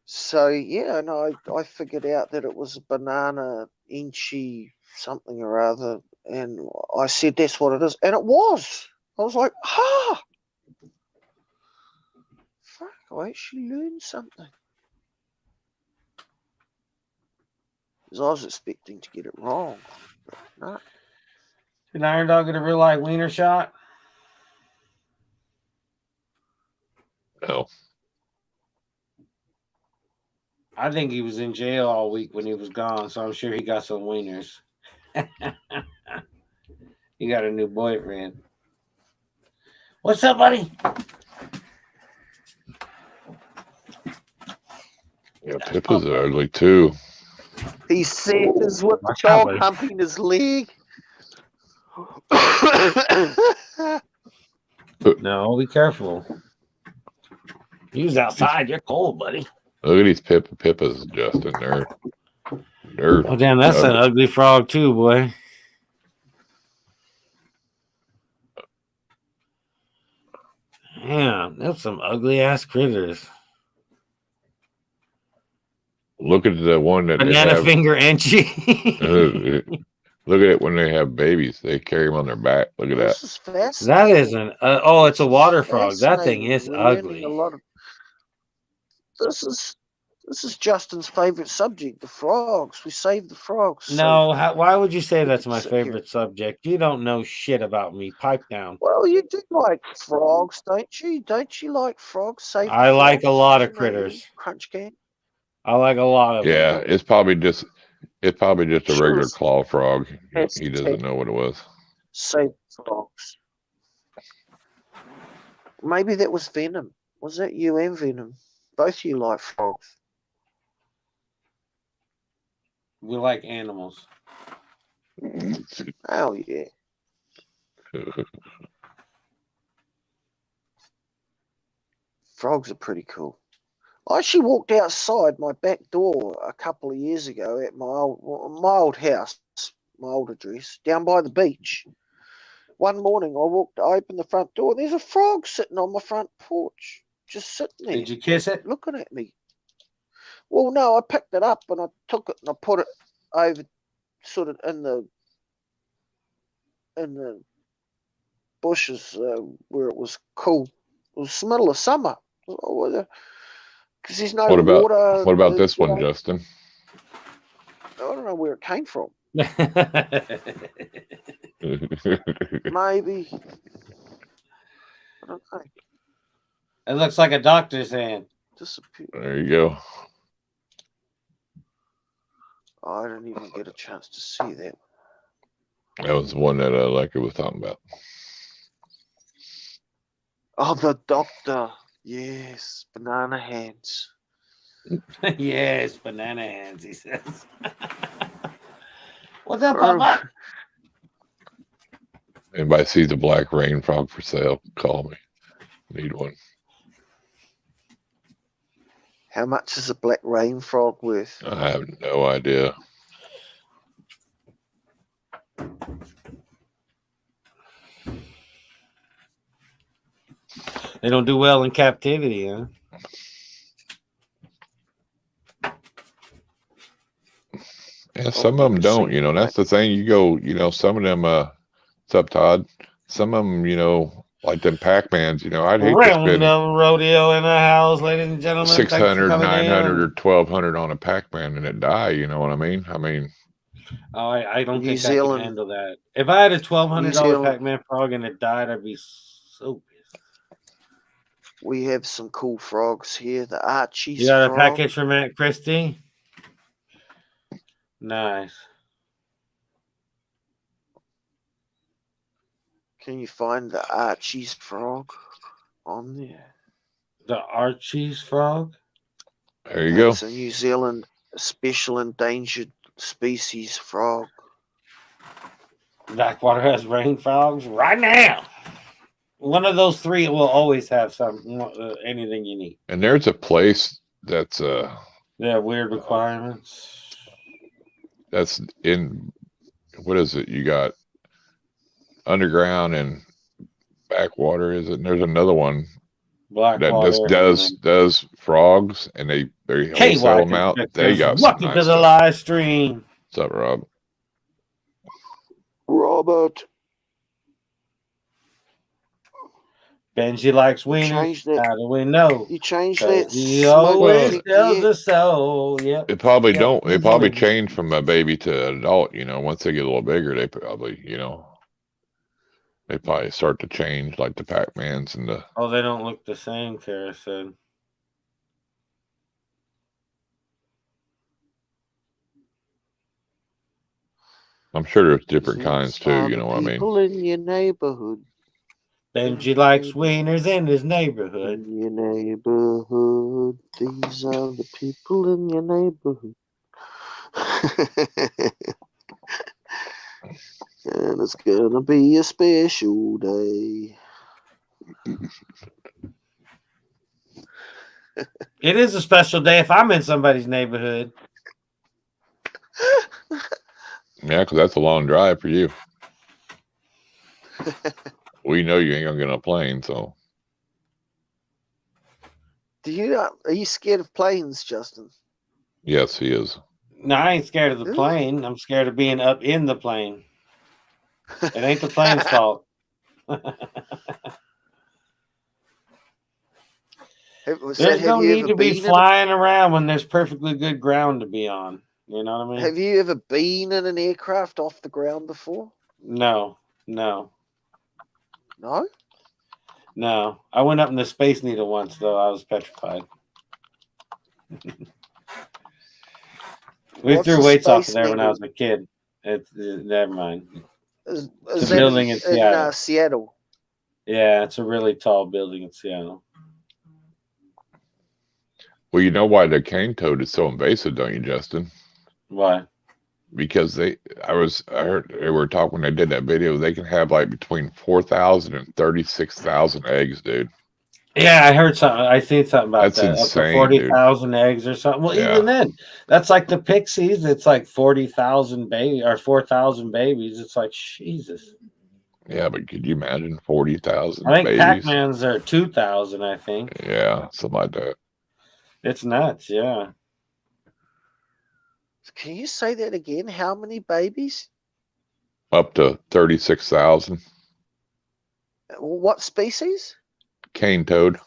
Speaker 4: So yeah, no, I figured out that it was a banana inchy something or other, and I said that's what it is, and it was. I was like, fuck, I actually learned something. Because I was expecting to get it wrong, but no.
Speaker 1: Did Irondogg get a real life wiener shot?
Speaker 2: No.
Speaker 1: I think he was in jail all week when he was gone, so I'm sure he got some wieners. He got a new boyfriend. What's up, buddy?
Speaker 2: Yeah, Pippa's ugly too.
Speaker 4: He says with the
Speaker 1: Watch out,
Speaker 4: dog
Speaker 1: buddy.
Speaker 4: humping his leg.
Speaker 1: No, be careful. He was outside. You're cold, buddy.
Speaker 2: Look at these Pippas, Justin. They're
Speaker 1: Oh, damn, that's an ugly frog too, boy. Damn, that's some ugly ass critters.
Speaker 2: Look at the one that they
Speaker 1: Banana
Speaker 2: have.
Speaker 1: finger Enchi.
Speaker 2: Look at it when they have babies. They carry them on their back. Look at that.
Speaker 4: This is fascinating.
Speaker 1: That isn't. Oh, it's a water frog. That thing is
Speaker 4: We're learning
Speaker 1: ugly.
Speaker 4: a lot of. This is Justin's favorite subject, the frogs. We saved the frogs.
Speaker 1: No, why would you say that's my
Speaker 4: sit here.
Speaker 1: favorite subject? You don't know shit about me. Pipe down.
Speaker 4: Well, you do like frogs, don't you? Don't you like frogs? Save the
Speaker 1: I like a
Speaker 4: frogs,
Speaker 1: lot of
Speaker 4: maybe?
Speaker 1: critters.
Speaker 4: Crunch can.
Speaker 1: I like a lot of them.
Speaker 2: Yeah, it's probably just a
Speaker 4: Sure.
Speaker 2: regular claw frog.
Speaker 4: That's
Speaker 2: He doesn't know what it was.
Speaker 4: Save the frogs. Maybe that was Venom. Was that you and Venom? Both you like frogs.
Speaker 1: We like animals.
Speaker 4: Oh yeah. Frogs are pretty cool. I actually walked outside my back door a couple of years ago at my old house, my old address, down by the beach. One morning I opened the front door. There's a frog sitting on my front porch, just sitting there.
Speaker 1: Did you kiss it?
Speaker 4: Looking at me. Well, no, I picked it up and I took it and I put it over, sort of in the bushes where it was cool. It was the middle of summer. Because there's no water.
Speaker 2: What about this one, Justin?
Speaker 4: I don't know where it came from.
Speaker 2: It
Speaker 4: Maybe. I don't know.
Speaker 1: It looks like a doctor's hand.
Speaker 4: Disappeared.
Speaker 2: There you go.
Speaker 4: I didn't even get a chance to see that.
Speaker 2: That was the one that Leica was talking about.
Speaker 4: Oh, the doctor. Yes, banana hands.
Speaker 1: Yes, banana hands, he says. What's up, Papa?
Speaker 2: Anybody sees a black rain frog for sale, call me. Need one.
Speaker 4: How much is a black rain frog worth?
Speaker 2: I have no idea.
Speaker 1: They don't do well in captivity, huh?
Speaker 2: Yeah, some of them don't, you know, that's the thing. You go, you know, some of them, what's up, Todd? Some of them, you know, like them Pac-Mans, you know, I'd hate to spend
Speaker 1: rodeo in the house, ladies and gentlemen.
Speaker 2: 600, 900 or 1200 on a Pac-Man and it die, you know what I mean?
Speaker 1: Oh, I don't
Speaker 4: New
Speaker 1: think
Speaker 4: Zealand.
Speaker 1: I can handle that. If I had a $1,200
Speaker 4: Zealand.
Speaker 1: Pac-Man frog and it died, I'd be so pissed.
Speaker 4: We have some cool frogs here. The Archie's
Speaker 1: You got a
Speaker 4: frog.
Speaker 1: package from Aunt Christie? Nice.
Speaker 4: Can you find the Archie's frog on there?
Speaker 1: The Archie's frog?
Speaker 2: There you go.
Speaker 4: It's a New Zealand special endangered species frog.
Speaker 1: Blackwater has rain frogs right now. One of those three will always have anything you need.
Speaker 2: And there's a place that's
Speaker 1: They have weird requirements.
Speaker 2: that's in, what is it? You got underground and backwater, is it? And there's another one
Speaker 1: Blackwater.
Speaker 2: that just does frogs, and they wholesale them out. They got some
Speaker 1: Welcome
Speaker 2: nice
Speaker 1: to the
Speaker 2: stuff.
Speaker 1: live stream.
Speaker 2: What's up, Rob?
Speaker 4: Robert.
Speaker 1: Benji likes
Speaker 4: You
Speaker 1: wieners.
Speaker 4: changed it.
Speaker 1: How do we know?
Speaker 4: You changed
Speaker 1: 'Cause
Speaker 4: that.
Speaker 1: he
Speaker 4: smoke
Speaker 1: always
Speaker 4: pic
Speaker 1: tells
Speaker 4: yet?
Speaker 1: us so. Yep.
Speaker 2: It probably
Speaker 1: Yep.
Speaker 2: don't. It
Speaker 1: He's
Speaker 2: probably
Speaker 1: on it.
Speaker 2: changed from a baby to an adult. You know, once they get a little bigger, they probably, you know, They probably start to change, like the Pac-Mans and the.
Speaker 1: Oh, they don't look the same, Kara said.
Speaker 2: I'm sure there's different kinds too.
Speaker 4: Are
Speaker 2: You
Speaker 4: the
Speaker 2: know what I mean?
Speaker 4: people in your neighborhood.
Speaker 1: Benji likes wieners in his neighborhood.
Speaker 4: In your neighborhood, these are the people in your neighborhood. And it's gonna be a special day.
Speaker 1: It is a special day if I'm in somebody's neighborhood.
Speaker 2: Yeah, because that's a long drive for you. We know you ain't gonna get on a plane, so.
Speaker 4: Are you scared of planes, Justin?
Speaker 2: Yes, he is.
Speaker 1: No, I ain't scared of the plane. I'm scared of being up in the plane. It ain't the plane's fault. There's no need to be flying around when there's perfectly good ground to be on. You know what I mean?
Speaker 4: Have you ever been in an aircraft off the ground before?
Speaker 1: No.
Speaker 4: No?
Speaker 1: No. I went up in the Space Needle once, though. I was petrified. We threw weights off of there when I was a kid. Never mind.
Speaker 4: Is
Speaker 1: it's a building in Seattle.
Speaker 4: Seattle.
Speaker 1: Yeah, it's a really tall building in Seattle.
Speaker 2: Well, you know why the cane toad is so invasive, don't you, Justin?
Speaker 1: Why?
Speaker 2: Because I heard they were talking when they did that video, they can have like between 4,000 and 36,000 eggs, dude.
Speaker 1: Yeah, I heard something. I seen something about
Speaker 2: that's
Speaker 1: that.
Speaker 2: Insane,
Speaker 1: up to 40,000 eggs or something. Well,
Speaker 2: yeah.
Speaker 1: Even then, that's like the pixies. It's like 40,000 babies or 4,000 babies. It's like Jesus.
Speaker 2: Yeah, but could you imagine 40,000?
Speaker 1: I think Pac-Mans are 2,000. I think.
Speaker 2: Yeah, something like that.
Speaker 1: It's nuts. Yeah.
Speaker 4: Can you say that again? How many babies?
Speaker 2: Up to 36,000.
Speaker 4: What species?
Speaker 2: Cane toad.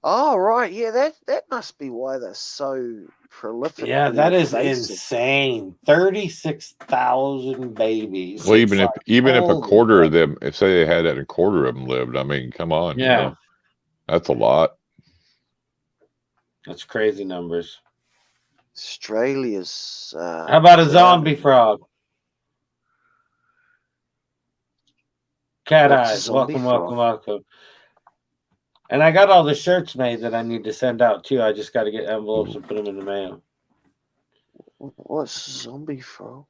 Speaker 4: Oh, right. Yeah, that must be why they're so prolific.
Speaker 1: Yeah, that is insane. 36,000 babies.
Speaker 2: Well, even if a quarter of them, if say they had that, a quarter of them lived, I mean, come on.
Speaker 1: Yeah.
Speaker 2: You know, that's a lot.
Speaker 1: That's crazy numbers.
Speaker 4: Australia's.
Speaker 1: How about a zombie frog? Cat eyes. Welcome. And I got all the shirts made that I need to send out too. I just got to get envelopes and put them in the mail.
Speaker 4: What's zombie frog?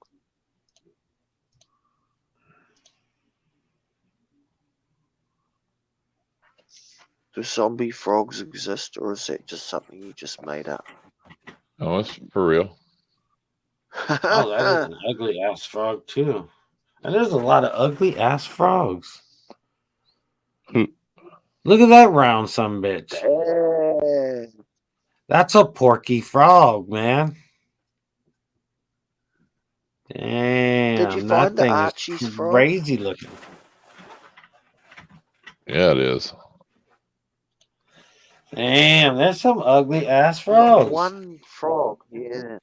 Speaker 4: Do zombie frogs exist, or is that just something you just made up?
Speaker 2: Oh, it's for real.
Speaker 1: Oh, that is an ugly ass frog too. And there's a lot of ugly ass frogs. Look at that round sumbitch. That's a porky frog, man. Damn,
Speaker 4: did you find the Archie's frog?
Speaker 1: Crazy looking.
Speaker 2: Yeah, it is.
Speaker 1: Damn, there's some ugly ass frogs.
Speaker 4: One frog, yeah.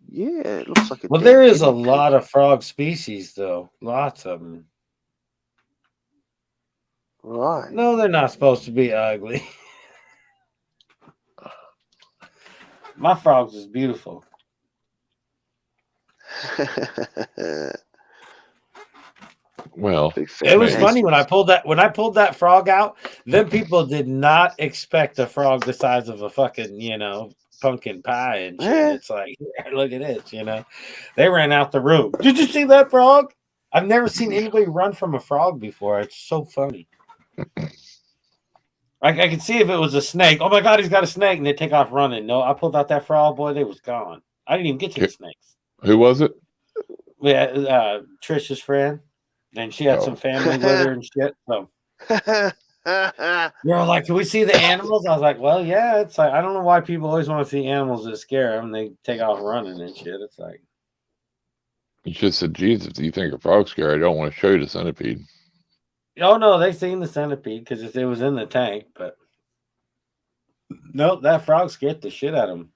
Speaker 4: Yeah, it looks like a.
Speaker 1: Well, there is a lot of frog species, though. Lots of them.
Speaker 4: Right.
Speaker 1: No, they're not supposed to be ugly. My frogs is beautiful.
Speaker 2: Well,
Speaker 1: it was funny when I pulled that frog out. Then people did not expect a frog the size of a fucking, pumpkin pie and shit.
Speaker 4: Yeah.
Speaker 1: It's like, look at this, They ran out the room. Did you see that frog? I've never seen anybody run from a frog before. It's so funny. I could see if it was a snake. Oh my God, he's got a snake, and they take off running. No, I pulled out that frog, boy, they was gone. I didn't even get to the snakes.
Speaker 2: Who was it?
Speaker 1: Yeah, Trisha's friend, and she had some family with her and shit. So you're like, can we see the animals? I was like, well, yeah. It's like I don't know why people always want to see animals that scare them. They take off running and shit. It's like
Speaker 2: you just said, Jesus, you think a frog's scary? I don't want to show you the centipede.
Speaker 1: Oh no, they seen the centipede because it was in the tank, but nope, that frog scared the shit out of him.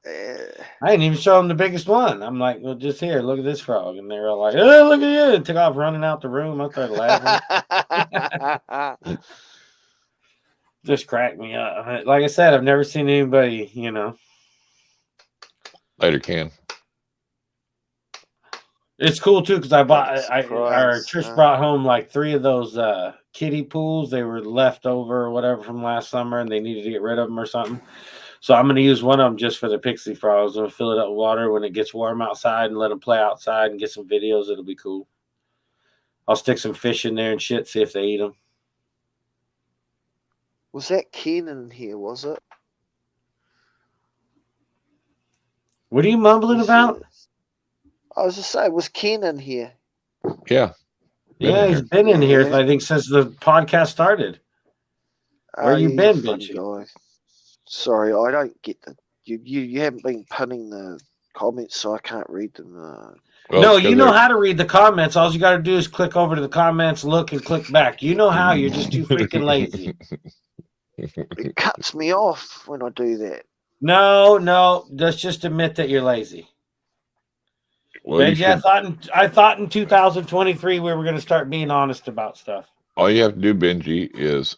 Speaker 1: I didn't even show them the biggest one. I'm like, well, just here, look at this frog. And they're all like, oh, look at you. And took off running out the room. I started laughing. Just cracked me up. Like I said, I've never seen anybody, you know.
Speaker 2: Later, Ken.
Speaker 1: It's cool too because our church brought home like 3 of those kiddie pools. They were left over or whatever from last summer, and they needed to get rid of them or something. So I'm going to use one of them just for the pixie frogs. I'm going to fill it up with water when it gets warm outside and let them play outside and get some videos. It'll be cool. I'll stick some fish in there and shit, see if they eat them.
Speaker 4: Was that Ken in here, was it?
Speaker 1: What are you mumbling about?
Speaker 4: I was just saying, was Ken in here?
Speaker 2: Yeah.
Speaker 1: Yeah, he's been in here, I think, since the podcast started. Where you been, Benji?
Speaker 4: Sorry, I don't get the you haven't been pinning the comments, so I can't read them.
Speaker 2: Well,
Speaker 1: no, you know how to read the comments. All you got to do is click over to the comments, look, and click back. You know how. You're just too freaking lazy.
Speaker 4: It cuts me off when I do that.
Speaker 1: No, let's just admit that you're lazy.
Speaker 2: Well,
Speaker 1: Benji, I thought in 2023 we were going to start being honest about stuff.
Speaker 2: All you have to do, Benji, is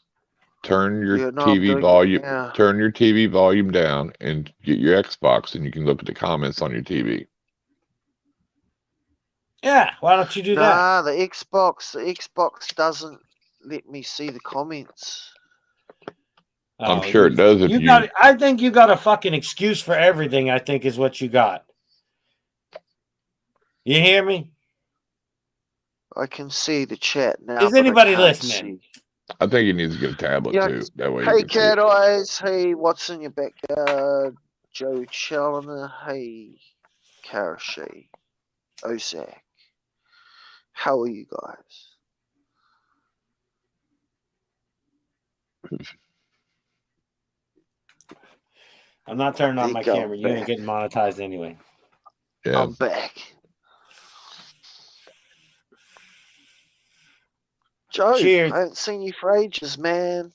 Speaker 2: turn your TV volume down and get your Xbox, and you can look at the comments on your TV.
Speaker 1: Yeah, why don't you do that?
Speaker 4: Nah, the Xbox doesn't let me see the comments.
Speaker 2: I'm sure it does.
Speaker 1: I think you got a fucking excuse for everything. I think is what you got. You hear me?
Speaker 4: I can see the chat now.
Speaker 1: Is anybody listening?
Speaker 2: I think he needs to get a tablet too. That way.
Speaker 4: Hey, Cat Eyes. Hey, what's in your backyard? Joe Challoner. Hey, Karashe. Ozak. How are you guys?
Speaker 1: I'm not turning on my camera. You ain't getting monetized anyway.
Speaker 4: Yeah. I'm back. Joe, cheers. I haven't seen you for ages, man.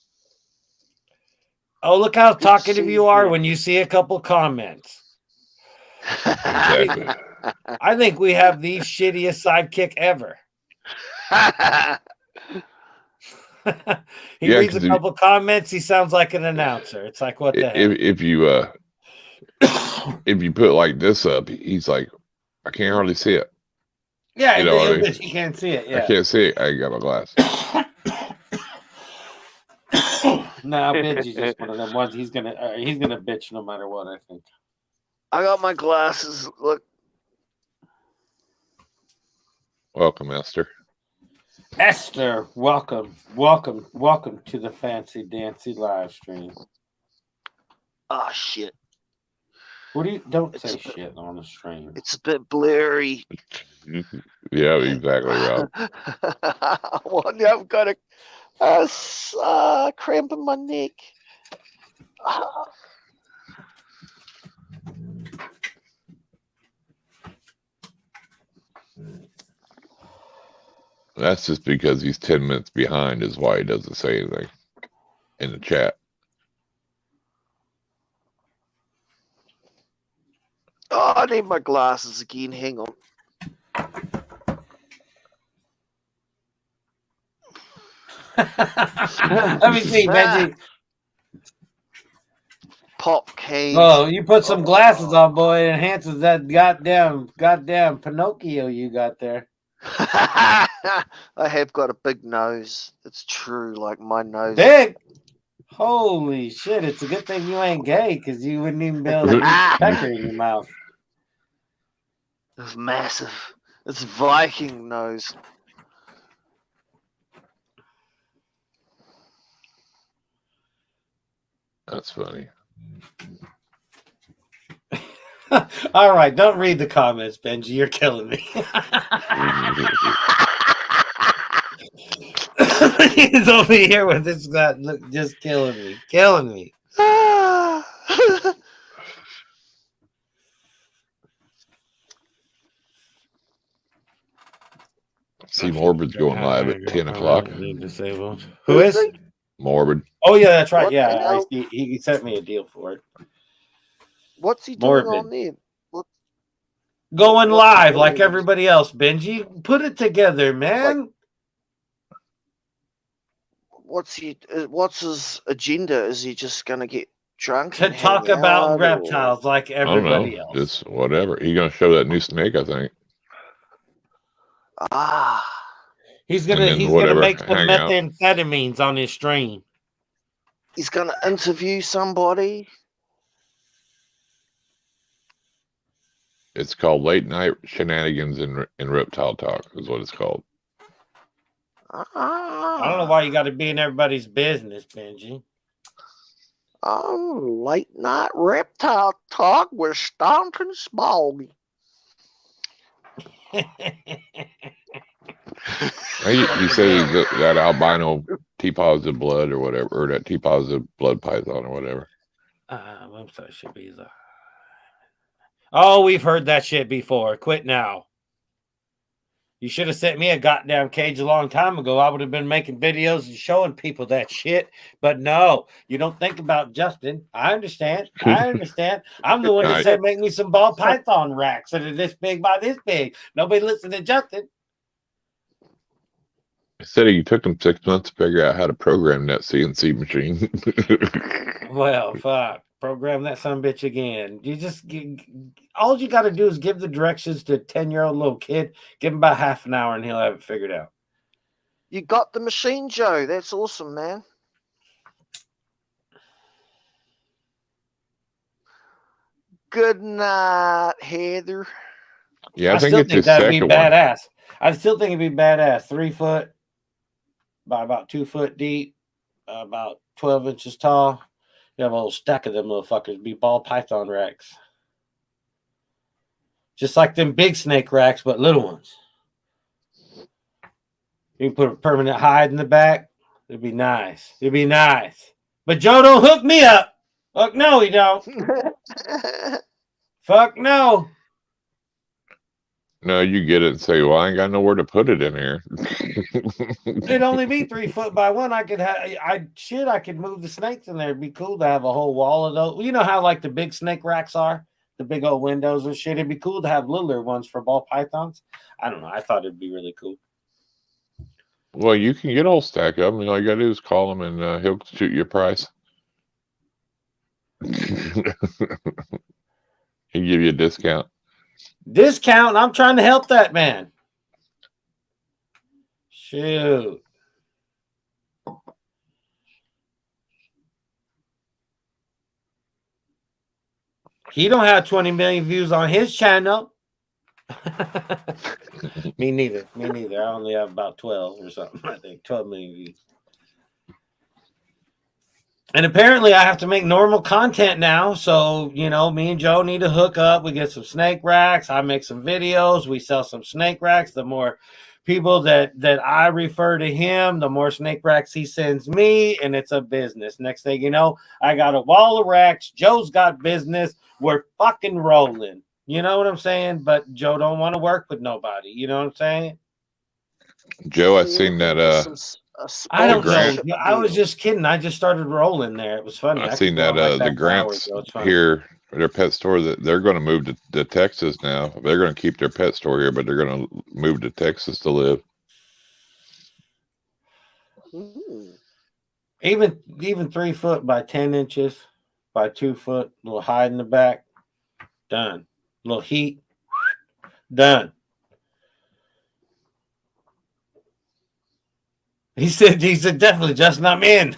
Speaker 1: Oh, look how talkative you are when you see a couple comments.
Speaker 2: Exactly.
Speaker 1: I think we have the shittiest sidekick ever. He reads a couple comments. He sounds like an announcer. It's like, what the hell?
Speaker 2: If you put like this up, he's like, I can't hardly see it.
Speaker 1: Yeah, you know, you can't see it. Yeah.
Speaker 2: I can't see it. I ain't got my glasses.
Speaker 1: Nah, Benji's just one of them ones. He's gonna bitch no matter what. I think.
Speaker 4: I got my glasses. Look.
Speaker 2: Welcome, Esther.
Speaker 1: Esther, welcome to the fancy dancy live stream.
Speaker 4: Oh shit.
Speaker 1: What do you don't say shit on the stream?
Speaker 4: It's a bit blurry.
Speaker 2: Yeah, exactly right.
Speaker 4: I've got a cramp in my neck.
Speaker 2: That's just because he's 10 minutes behind is why he doesn't say anything in the chat.
Speaker 4: Oh, I need my glasses again. Hang on.
Speaker 1: Let me see, Benji.
Speaker 4: Pop cane.
Speaker 1: Oh, you put some glasses on, boy. It enhances that goddamn Pinocchio you got there.
Speaker 4: I have got a big nose. It's true, like my nose.
Speaker 1: Big? Holy shit, it's a good thing you ain't gay, because you wouldn't even be able to eat pecker in your mouth.
Speaker 4: It's massive. It's Viking nose.
Speaker 2: That's funny.
Speaker 1: All right, don't read the comments, Benji. You're killing me. He's over here with this guy, look, just killing me.
Speaker 2: See, Morbid's going live at 10 o'clock.
Speaker 1: Who is it?
Speaker 2: Morbid.
Speaker 1: Oh yeah, that's right. Yeah, he sent me a deal for it.
Speaker 4: What's he doing
Speaker 1: Morbid.
Speaker 4: on there?
Speaker 1: Going
Speaker 4: what's he
Speaker 1: live like
Speaker 4: doing?
Speaker 1: everybody else, Benji. Put it together, man.
Speaker 4: What's his agenda? Is he just gonna get drunk
Speaker 1: To
Speaker 4: and
Speaker 1: talk
Speaker 4: hang
Speaker 1: about
Speaker 4: out,
Speaker 1: reptiles like
Speaker 2: I don't know.
Speaker 1: everybody else.
Speaker 2: Just whatever. He's gonna show that new snake, I think.
Speaker 1: He's
Speaker 2: And then
Speaker 1: gonna
Speaker 2: whatever,
Speaker 1: make some
Speaker 2: hang out.
Speaker 1: methamphetamines on his stream.
Speaker 4: He's gonna interview somebody.
Speaker 2: It's called Late Night Shenanigans in Reptile Talk, is what it's called.
Speaker 1: I don't know why you got to be in everybody's business, Benji.
Speaker 4: Oh, late night reptile talk with Staunton Smalley.
Speaker 2: You say that albino T-positive blood or whatever, or that T-positive blood python or whatever.
Speaker 1: Website should be the. Oh, we've heard that shit before. Quit now. You should have sent me a goddamn cage a long time ago. I would have been making videos and showing people that shit. But no, you don't think about Justin. I understand. I'm the one that said make me some ball python racks that are this big by this big. Nobody listened to Justin.
Speaker 2: I said it took them 6 months to figure out how to program that CNC machine.
Speaker 1: Well, fuck. Program that son bitch again. All you got to do is give the directions to a 10-year-old little kid. Give him about half an hour and he'll have it figured out.
Speaker 4: You got the machine, Joe. That's awesome, man. Good night, Heather.
Speaker 2: Yeah, I think
Speaker 1: still
Speaker 2: it's his
Speaker 1: that'd be
Speaker 2: second
Speaker 1: badass. I still think it'd be badass. 3 foot by about 2 foot deep, about 12 inches tall. You have a whole stack of them motherfuckers. Be ball python racks. Just like them big snake racks, but little ones. You can put a permanent hide in the back. It'd be nice. But Joe don't hook me up. Fuck no, he don't. Fuck no.
Speaker 2: No, you get it and say, well, I ain't got nowhere to put it in here.
Speaker 1: It'd only be 3 foot by 1. I could move the snakes in there. It'd be cool to have a whole wall of those. You know how like the big snake racks are? The big old windows and shit. It'd be cool to have littler ones for ball pythons. I don't know. I thought it'd be really cool.
Speaker 2: Well, you can get a whole stack of them. All you got to do is call him and he'll shoot you a price. He'll give you a discount.
Speaker 1: Discount. I'm trying to help that man. Shoot. He don't have 20 million views on his channel. Me neither. I only have about 12 or something. I think 12 million views. And apparently I have to make normal content now. So, me and Joe need to hook up. We get some snake racks. I make some videos. We sell some snake racks. The more people that I refer to him, the more snake racks he sends me. And it's a business. Next thing you know, I got a wall of racks. Joe's got business. We're fucking rolling. You know what I'm saying? But Joe don't want to work with nobody. You know what I'm saying?
Speaker 2: Joe, I seen that
Speaker 1: I don't know. I was just kidding. I just started rolling there. It was funny.
Speaker 2: I seen that the Grants here, their pet store, that they're going to move to Texas now. They're going to keep their pet store here, but they're going to move to Texas to live.
Speaker 1: Even 3 foot by 10 inches by 2 foot, little hide in the back, done. Little heat, done. He said definitely just not in.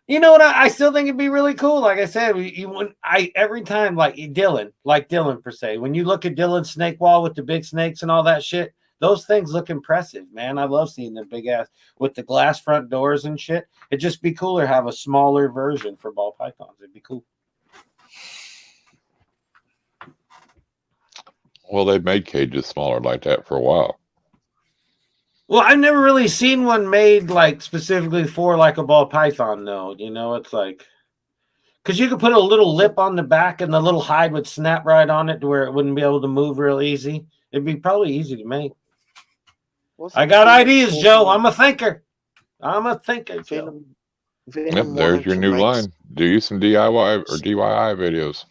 Speaker 1: You know what? I still think it'd be really cool. Like I said, every time like Dylan per se, when you look at Dylan's snake wall with the big snakes and all that shit, those things look impressive, man. I love seeing the big ass with the glass front doors and shit. It'd just be cooler to have a smaller version for ball pythons. It'd be cool.
Speaker 2: Well, they've made cages smaller like that for a while.
Speaker 1: Well, I've never really seen one made like specifically for like a ball python, though. It's like, because you could put a little lip on the back and the little hide would snap right on it to where it wouldn't be able to move real easy. It'd be probably easy to make. I got ideas, Joe. I'm a thinker. Joe.
Speaker 4: Venom
Speaker 2: there's
Speaker 4: wanted
Speaker 2: your
Speaker 4: to
Speaker 2: new
Speaker 4: make
Speaker 2: line. Do you some DIY or DIY videos?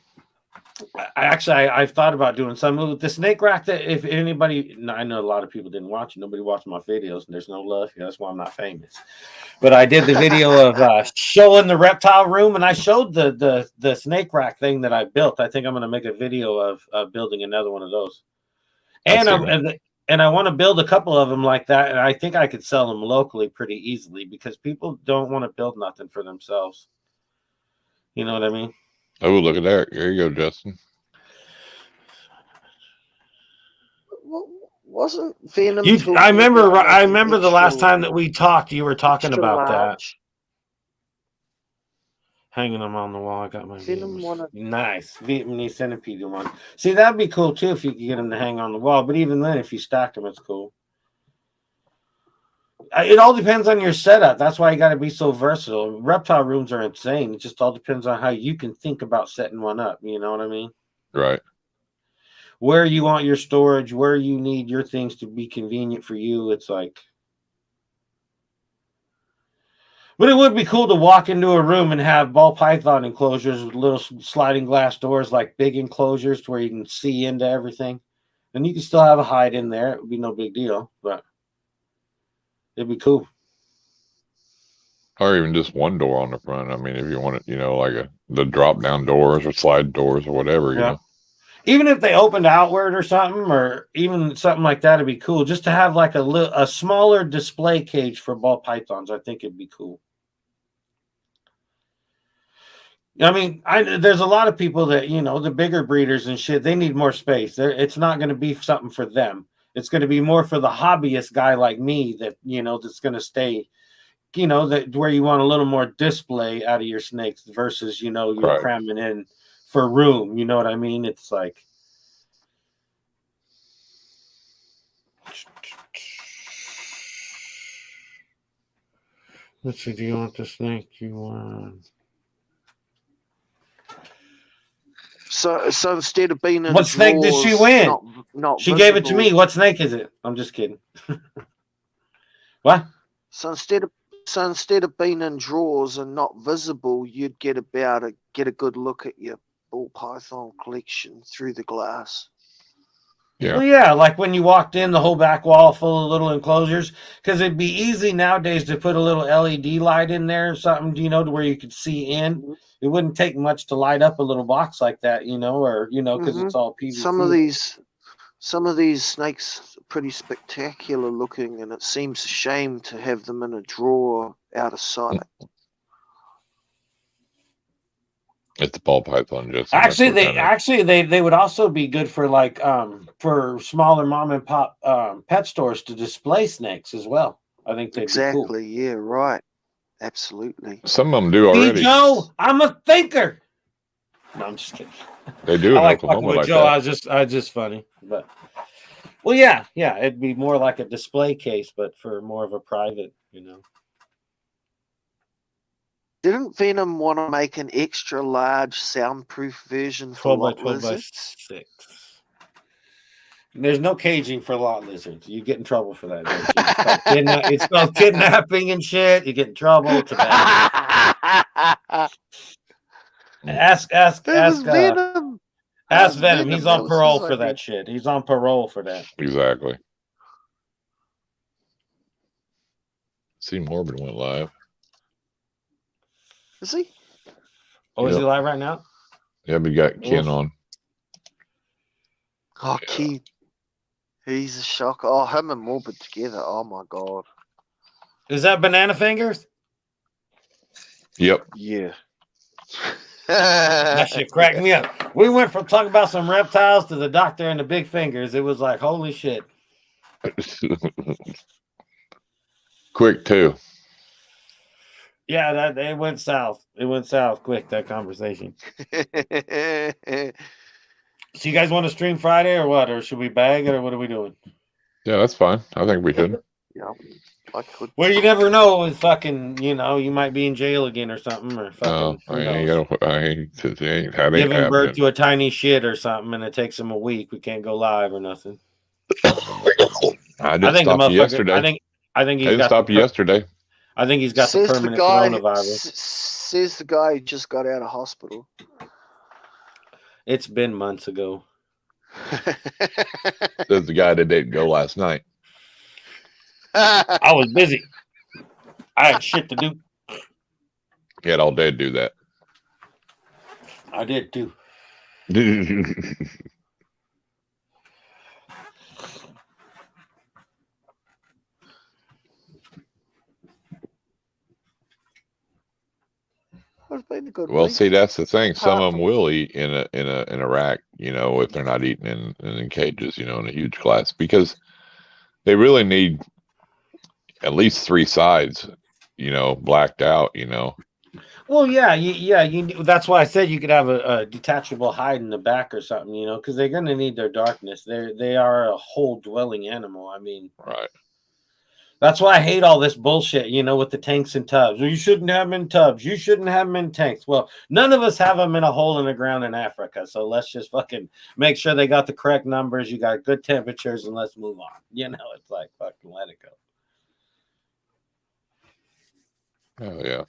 Speaker 1: I've thought about doing some with the snake rack. That if anybody, I know a lot of people didn't watch it. Nobody watched my videos, and there's no love here. That's why I'm not famous. But I did the video of showing the reptile room, and I showed the snake rack thing that I built. I think I'm going to make a video of building another one of those. And I want to build a couple of them like that, and I think I could sell them locally pretty easily because people don't want to build nothing for themselves. You know what I mean?
Speaker 2: Oh, look at that. There you go, Justin.
Speaker 4: Wasn't Venom?
Speaker 1: I remember the last time that we talked, you were talking about that. Hanging them on the wall. I got my nice Vietnamese centipede one. See, that'd be cool too if you could get them to hang on the wall. But even then, if you stack them, it's cool. It all depends on your setup. That's why you got to be so versatile. Reptile rooms are insane. It just all depends on how you can think about setting one up. You know what I mean?
Speaker 2: Right.
Speaker 1: Where you want your storage, where you need your things to be convenient for you. It's like, but it would be cool to walk into a room and have ball python enclosures with little sliding glass doors, like big enclosures to where you can see into everything. And you can still have a hide in there. It would be no big deal, but it'd be cool.
Speaker 2: Or even just one door on the front. I mean, if you want it, like the drop down doors or slide doors or whatever, you know.
Speaker 1: Even if they opened outward or something, or even something like that, it'd be cool. Just to have like a smaller display cage for ball pythons, I think it'd be cool. I mean, there's a lot of people that, the bigger breeders and shit, they need more space. It's not going to be something for them. It's going to be more for the hobbyist guy like me that, that's going to stay, that where you want a little more display out of your snakes versus, you're cramming in for room. You know what I mean? It's like, let's see, do you want the snake you want?
Speaker 4: So instead of being in
Speaker 1: what snake did she win?
Speaker 4: Not
Speaker 1: she
Speaker 4: visible,
Speaker 1: gave it to me. What snake is it? I'm just kidding. What?
Speaker 4: So instead of being in drawers and not visible, you'd get a good look at your ball python collection through the glass.
Speaker 2: Yeah.
Speaker 1: Well, yeah, like when you walked in, the whole back wall full of little enclosures, because it'd be easy nowadays to put a little LED light in there or something, to where you could see in. Mm-hmm. It wouldn't take much to light up a little box like that, because it's all PVC.
Speaker 4: Some of these snakes are pretty spectacular looking, and it seems a shame to have them in a drawer out of sight.
Speaker 2: It's the ball python, just
Speaker 1: actually they would also be good for like for smaller mom and pop pet stores to display snakes as well. I think they'd be cool.
Speaker 4: Yeah, right. Absolutely.
Speaker 2: Some of them do already.
Speaker 1: See, Joe, I'm a thinker. No, I'm just kidding.
Speaker 2: They do in Oklahoma like
Speaker 1: Joe,
Speaker 2: that.
Speaker 1: I was just funny, but well, yeah, it'd be more like a display case, but for more of a private,
Speaker 4: Didn't Venom want to make an extra large soundproof version for
Speaker 1: 12 by 12 by 6? There's no caging for lot lizards. You get in trouble for that. It's called kidnapping and shit. You get in trouble. It's bad. Ask
Speaker 4: Venom.
Speaker 1: Ask Venom. He's on parole for that shit. He's on parole for that.
Speaker 2: Exactly. See, Morbid went live.
Speaker 4: Is he?
Speaker 1: Oh, is he live right now?
Speaker 2: Yeah, we got Ken on.
Speaker 4: Oh, Ken. He's a shocker. Oh, him and Morbid together. Oh, my God.
Speaker 1: Is that Banana Fingers?
Speaker 2: Yep.
Speaker 4: Yeah.
Speaker 1: That shit cracked me up. We went from talking about some reptiles to the doctor and the big fingers. It was like, holy shit.
Speaker 2: Quick, too.
Speaker 1: Yeah, it went south. It went south quick, that conversation. So you guys want to stream Friday or what? Or should we bag it or what are we doing?
Speaker 2: Yeah, that's fine. I think we should.
Speaker 4: Yeah, I could.
Speaker 1: Well, you never know. With fucking, you might be in jail again or something. Or fucking, giving birth to a tiny shit or something, and it takes them a week. We can't go live or nothing.
Speaker 2: I did stop you yesterday.
Speaker 1: I think
Speaker 2: I stopped you yesterday.
Speaker 1: I think he's got the permanent coronavirus.
Speaker 4: Says the guy who just got out of hospital.
Speaker 1: It's been months ago.
Speaker 2: Says the guy that didn't go last night.
Speaker 1: I was busy. I had shit to do.
Speaker 2: He had all day to do that.
Speaker 1: I did too.
Speaker 2: Well, see, that's the thing. Some of them will eat in a rack, you know, if they're not eating in cages, you know, in a huge class, because they really need at least 3 sides, you know, blacked out, you know.
Speaker 1: Well, yeah, that's why I said you could have a detachable hide in the back or something, you know, because they're gonna need their darkness. They are a whole dwelling animal. I mean,
Speaker 2: right.
Speaker 1: That's why I hate all this bullshit, you know, with the tanks and tubs. You shouldn't have them in tubs. You shouldn't have them in tanks. Well, none of us have them in a hole in the ground in Africa. So let's just fucking make sure they got the correct numbers. You got good temperatures, and let's move on. You know, it's like fucking let it go.
Speaker 2: Oh yeah.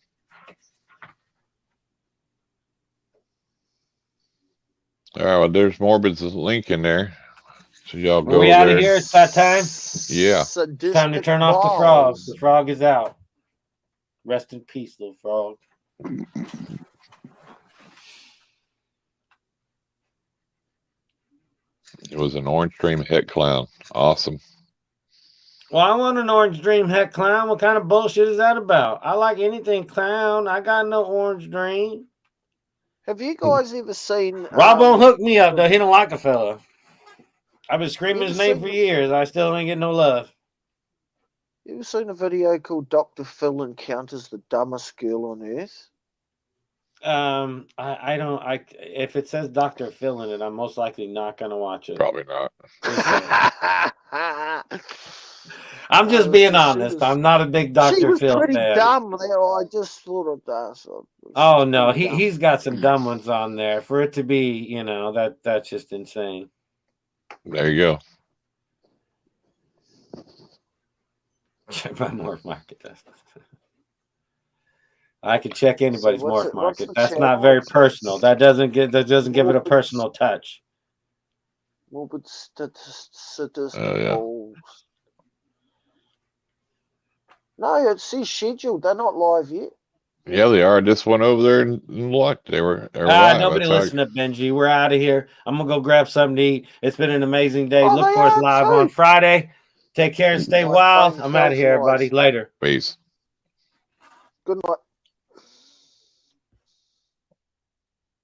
Speaker 2: All right. Well, there's Morbid's link in there. So y'all go.
Speaker 1: Are we out of here? It's that time.
Speaker 2: Yeah.
Speaker 1: It's time to turn off the frog. The frog is out. Rest in peace, little frog.
Speaker 2: It was an orange dream het clown. Awesome.
Speaker 1: Well, I want an orange dream het clown. What kind of bullshit is that about? I like anything clown. I got no orange dream.
Speaker 4: Have you guys ever seen...
Speaker 1: Rob won't hook me up, though. He don't like a fella. I've been screaming his name for years. I still ain't getting no love.
Speaker 4: You ever seen a video called Dr. Phil Encounters the Dumbest Girl on Earth?
Speaker 1: I don't. If it says Dr. Phil in it, I'm most likely not gonna watch it.
Speaker 2: Probably not.
Speaker 1: I'm just being honest. I'm not a big Dr. Phil fan. She was pretty
Speaker 4: dumb. I just thought of that. So
Speaker 1: oh no, he's got some dumb ones on there. For it to be, you know, that's just insane.
Speaker 2: There you go.
Speaker 1: Check my morph market. I can check anybody's morph market. That's not very personal. That doesn't give it a personal touch.
Speaker 4: Morbid statistical.
Speaker 2: Oh, yeah.
Speaker 4: No, it's scheduled. They're not live yet.
Speaker 2: Yeah, they are. Just went over there and looked. They were live.
Speaker 1: Nobody listen to Benji. We're out of here. I'm gonna go grab something to eat. It's been an amazing day. Look for us live on Friday. Take care and stay wild. I'm out of here, everybody. Later.
Speaker 2: Peace.
Speaker 4: Good night.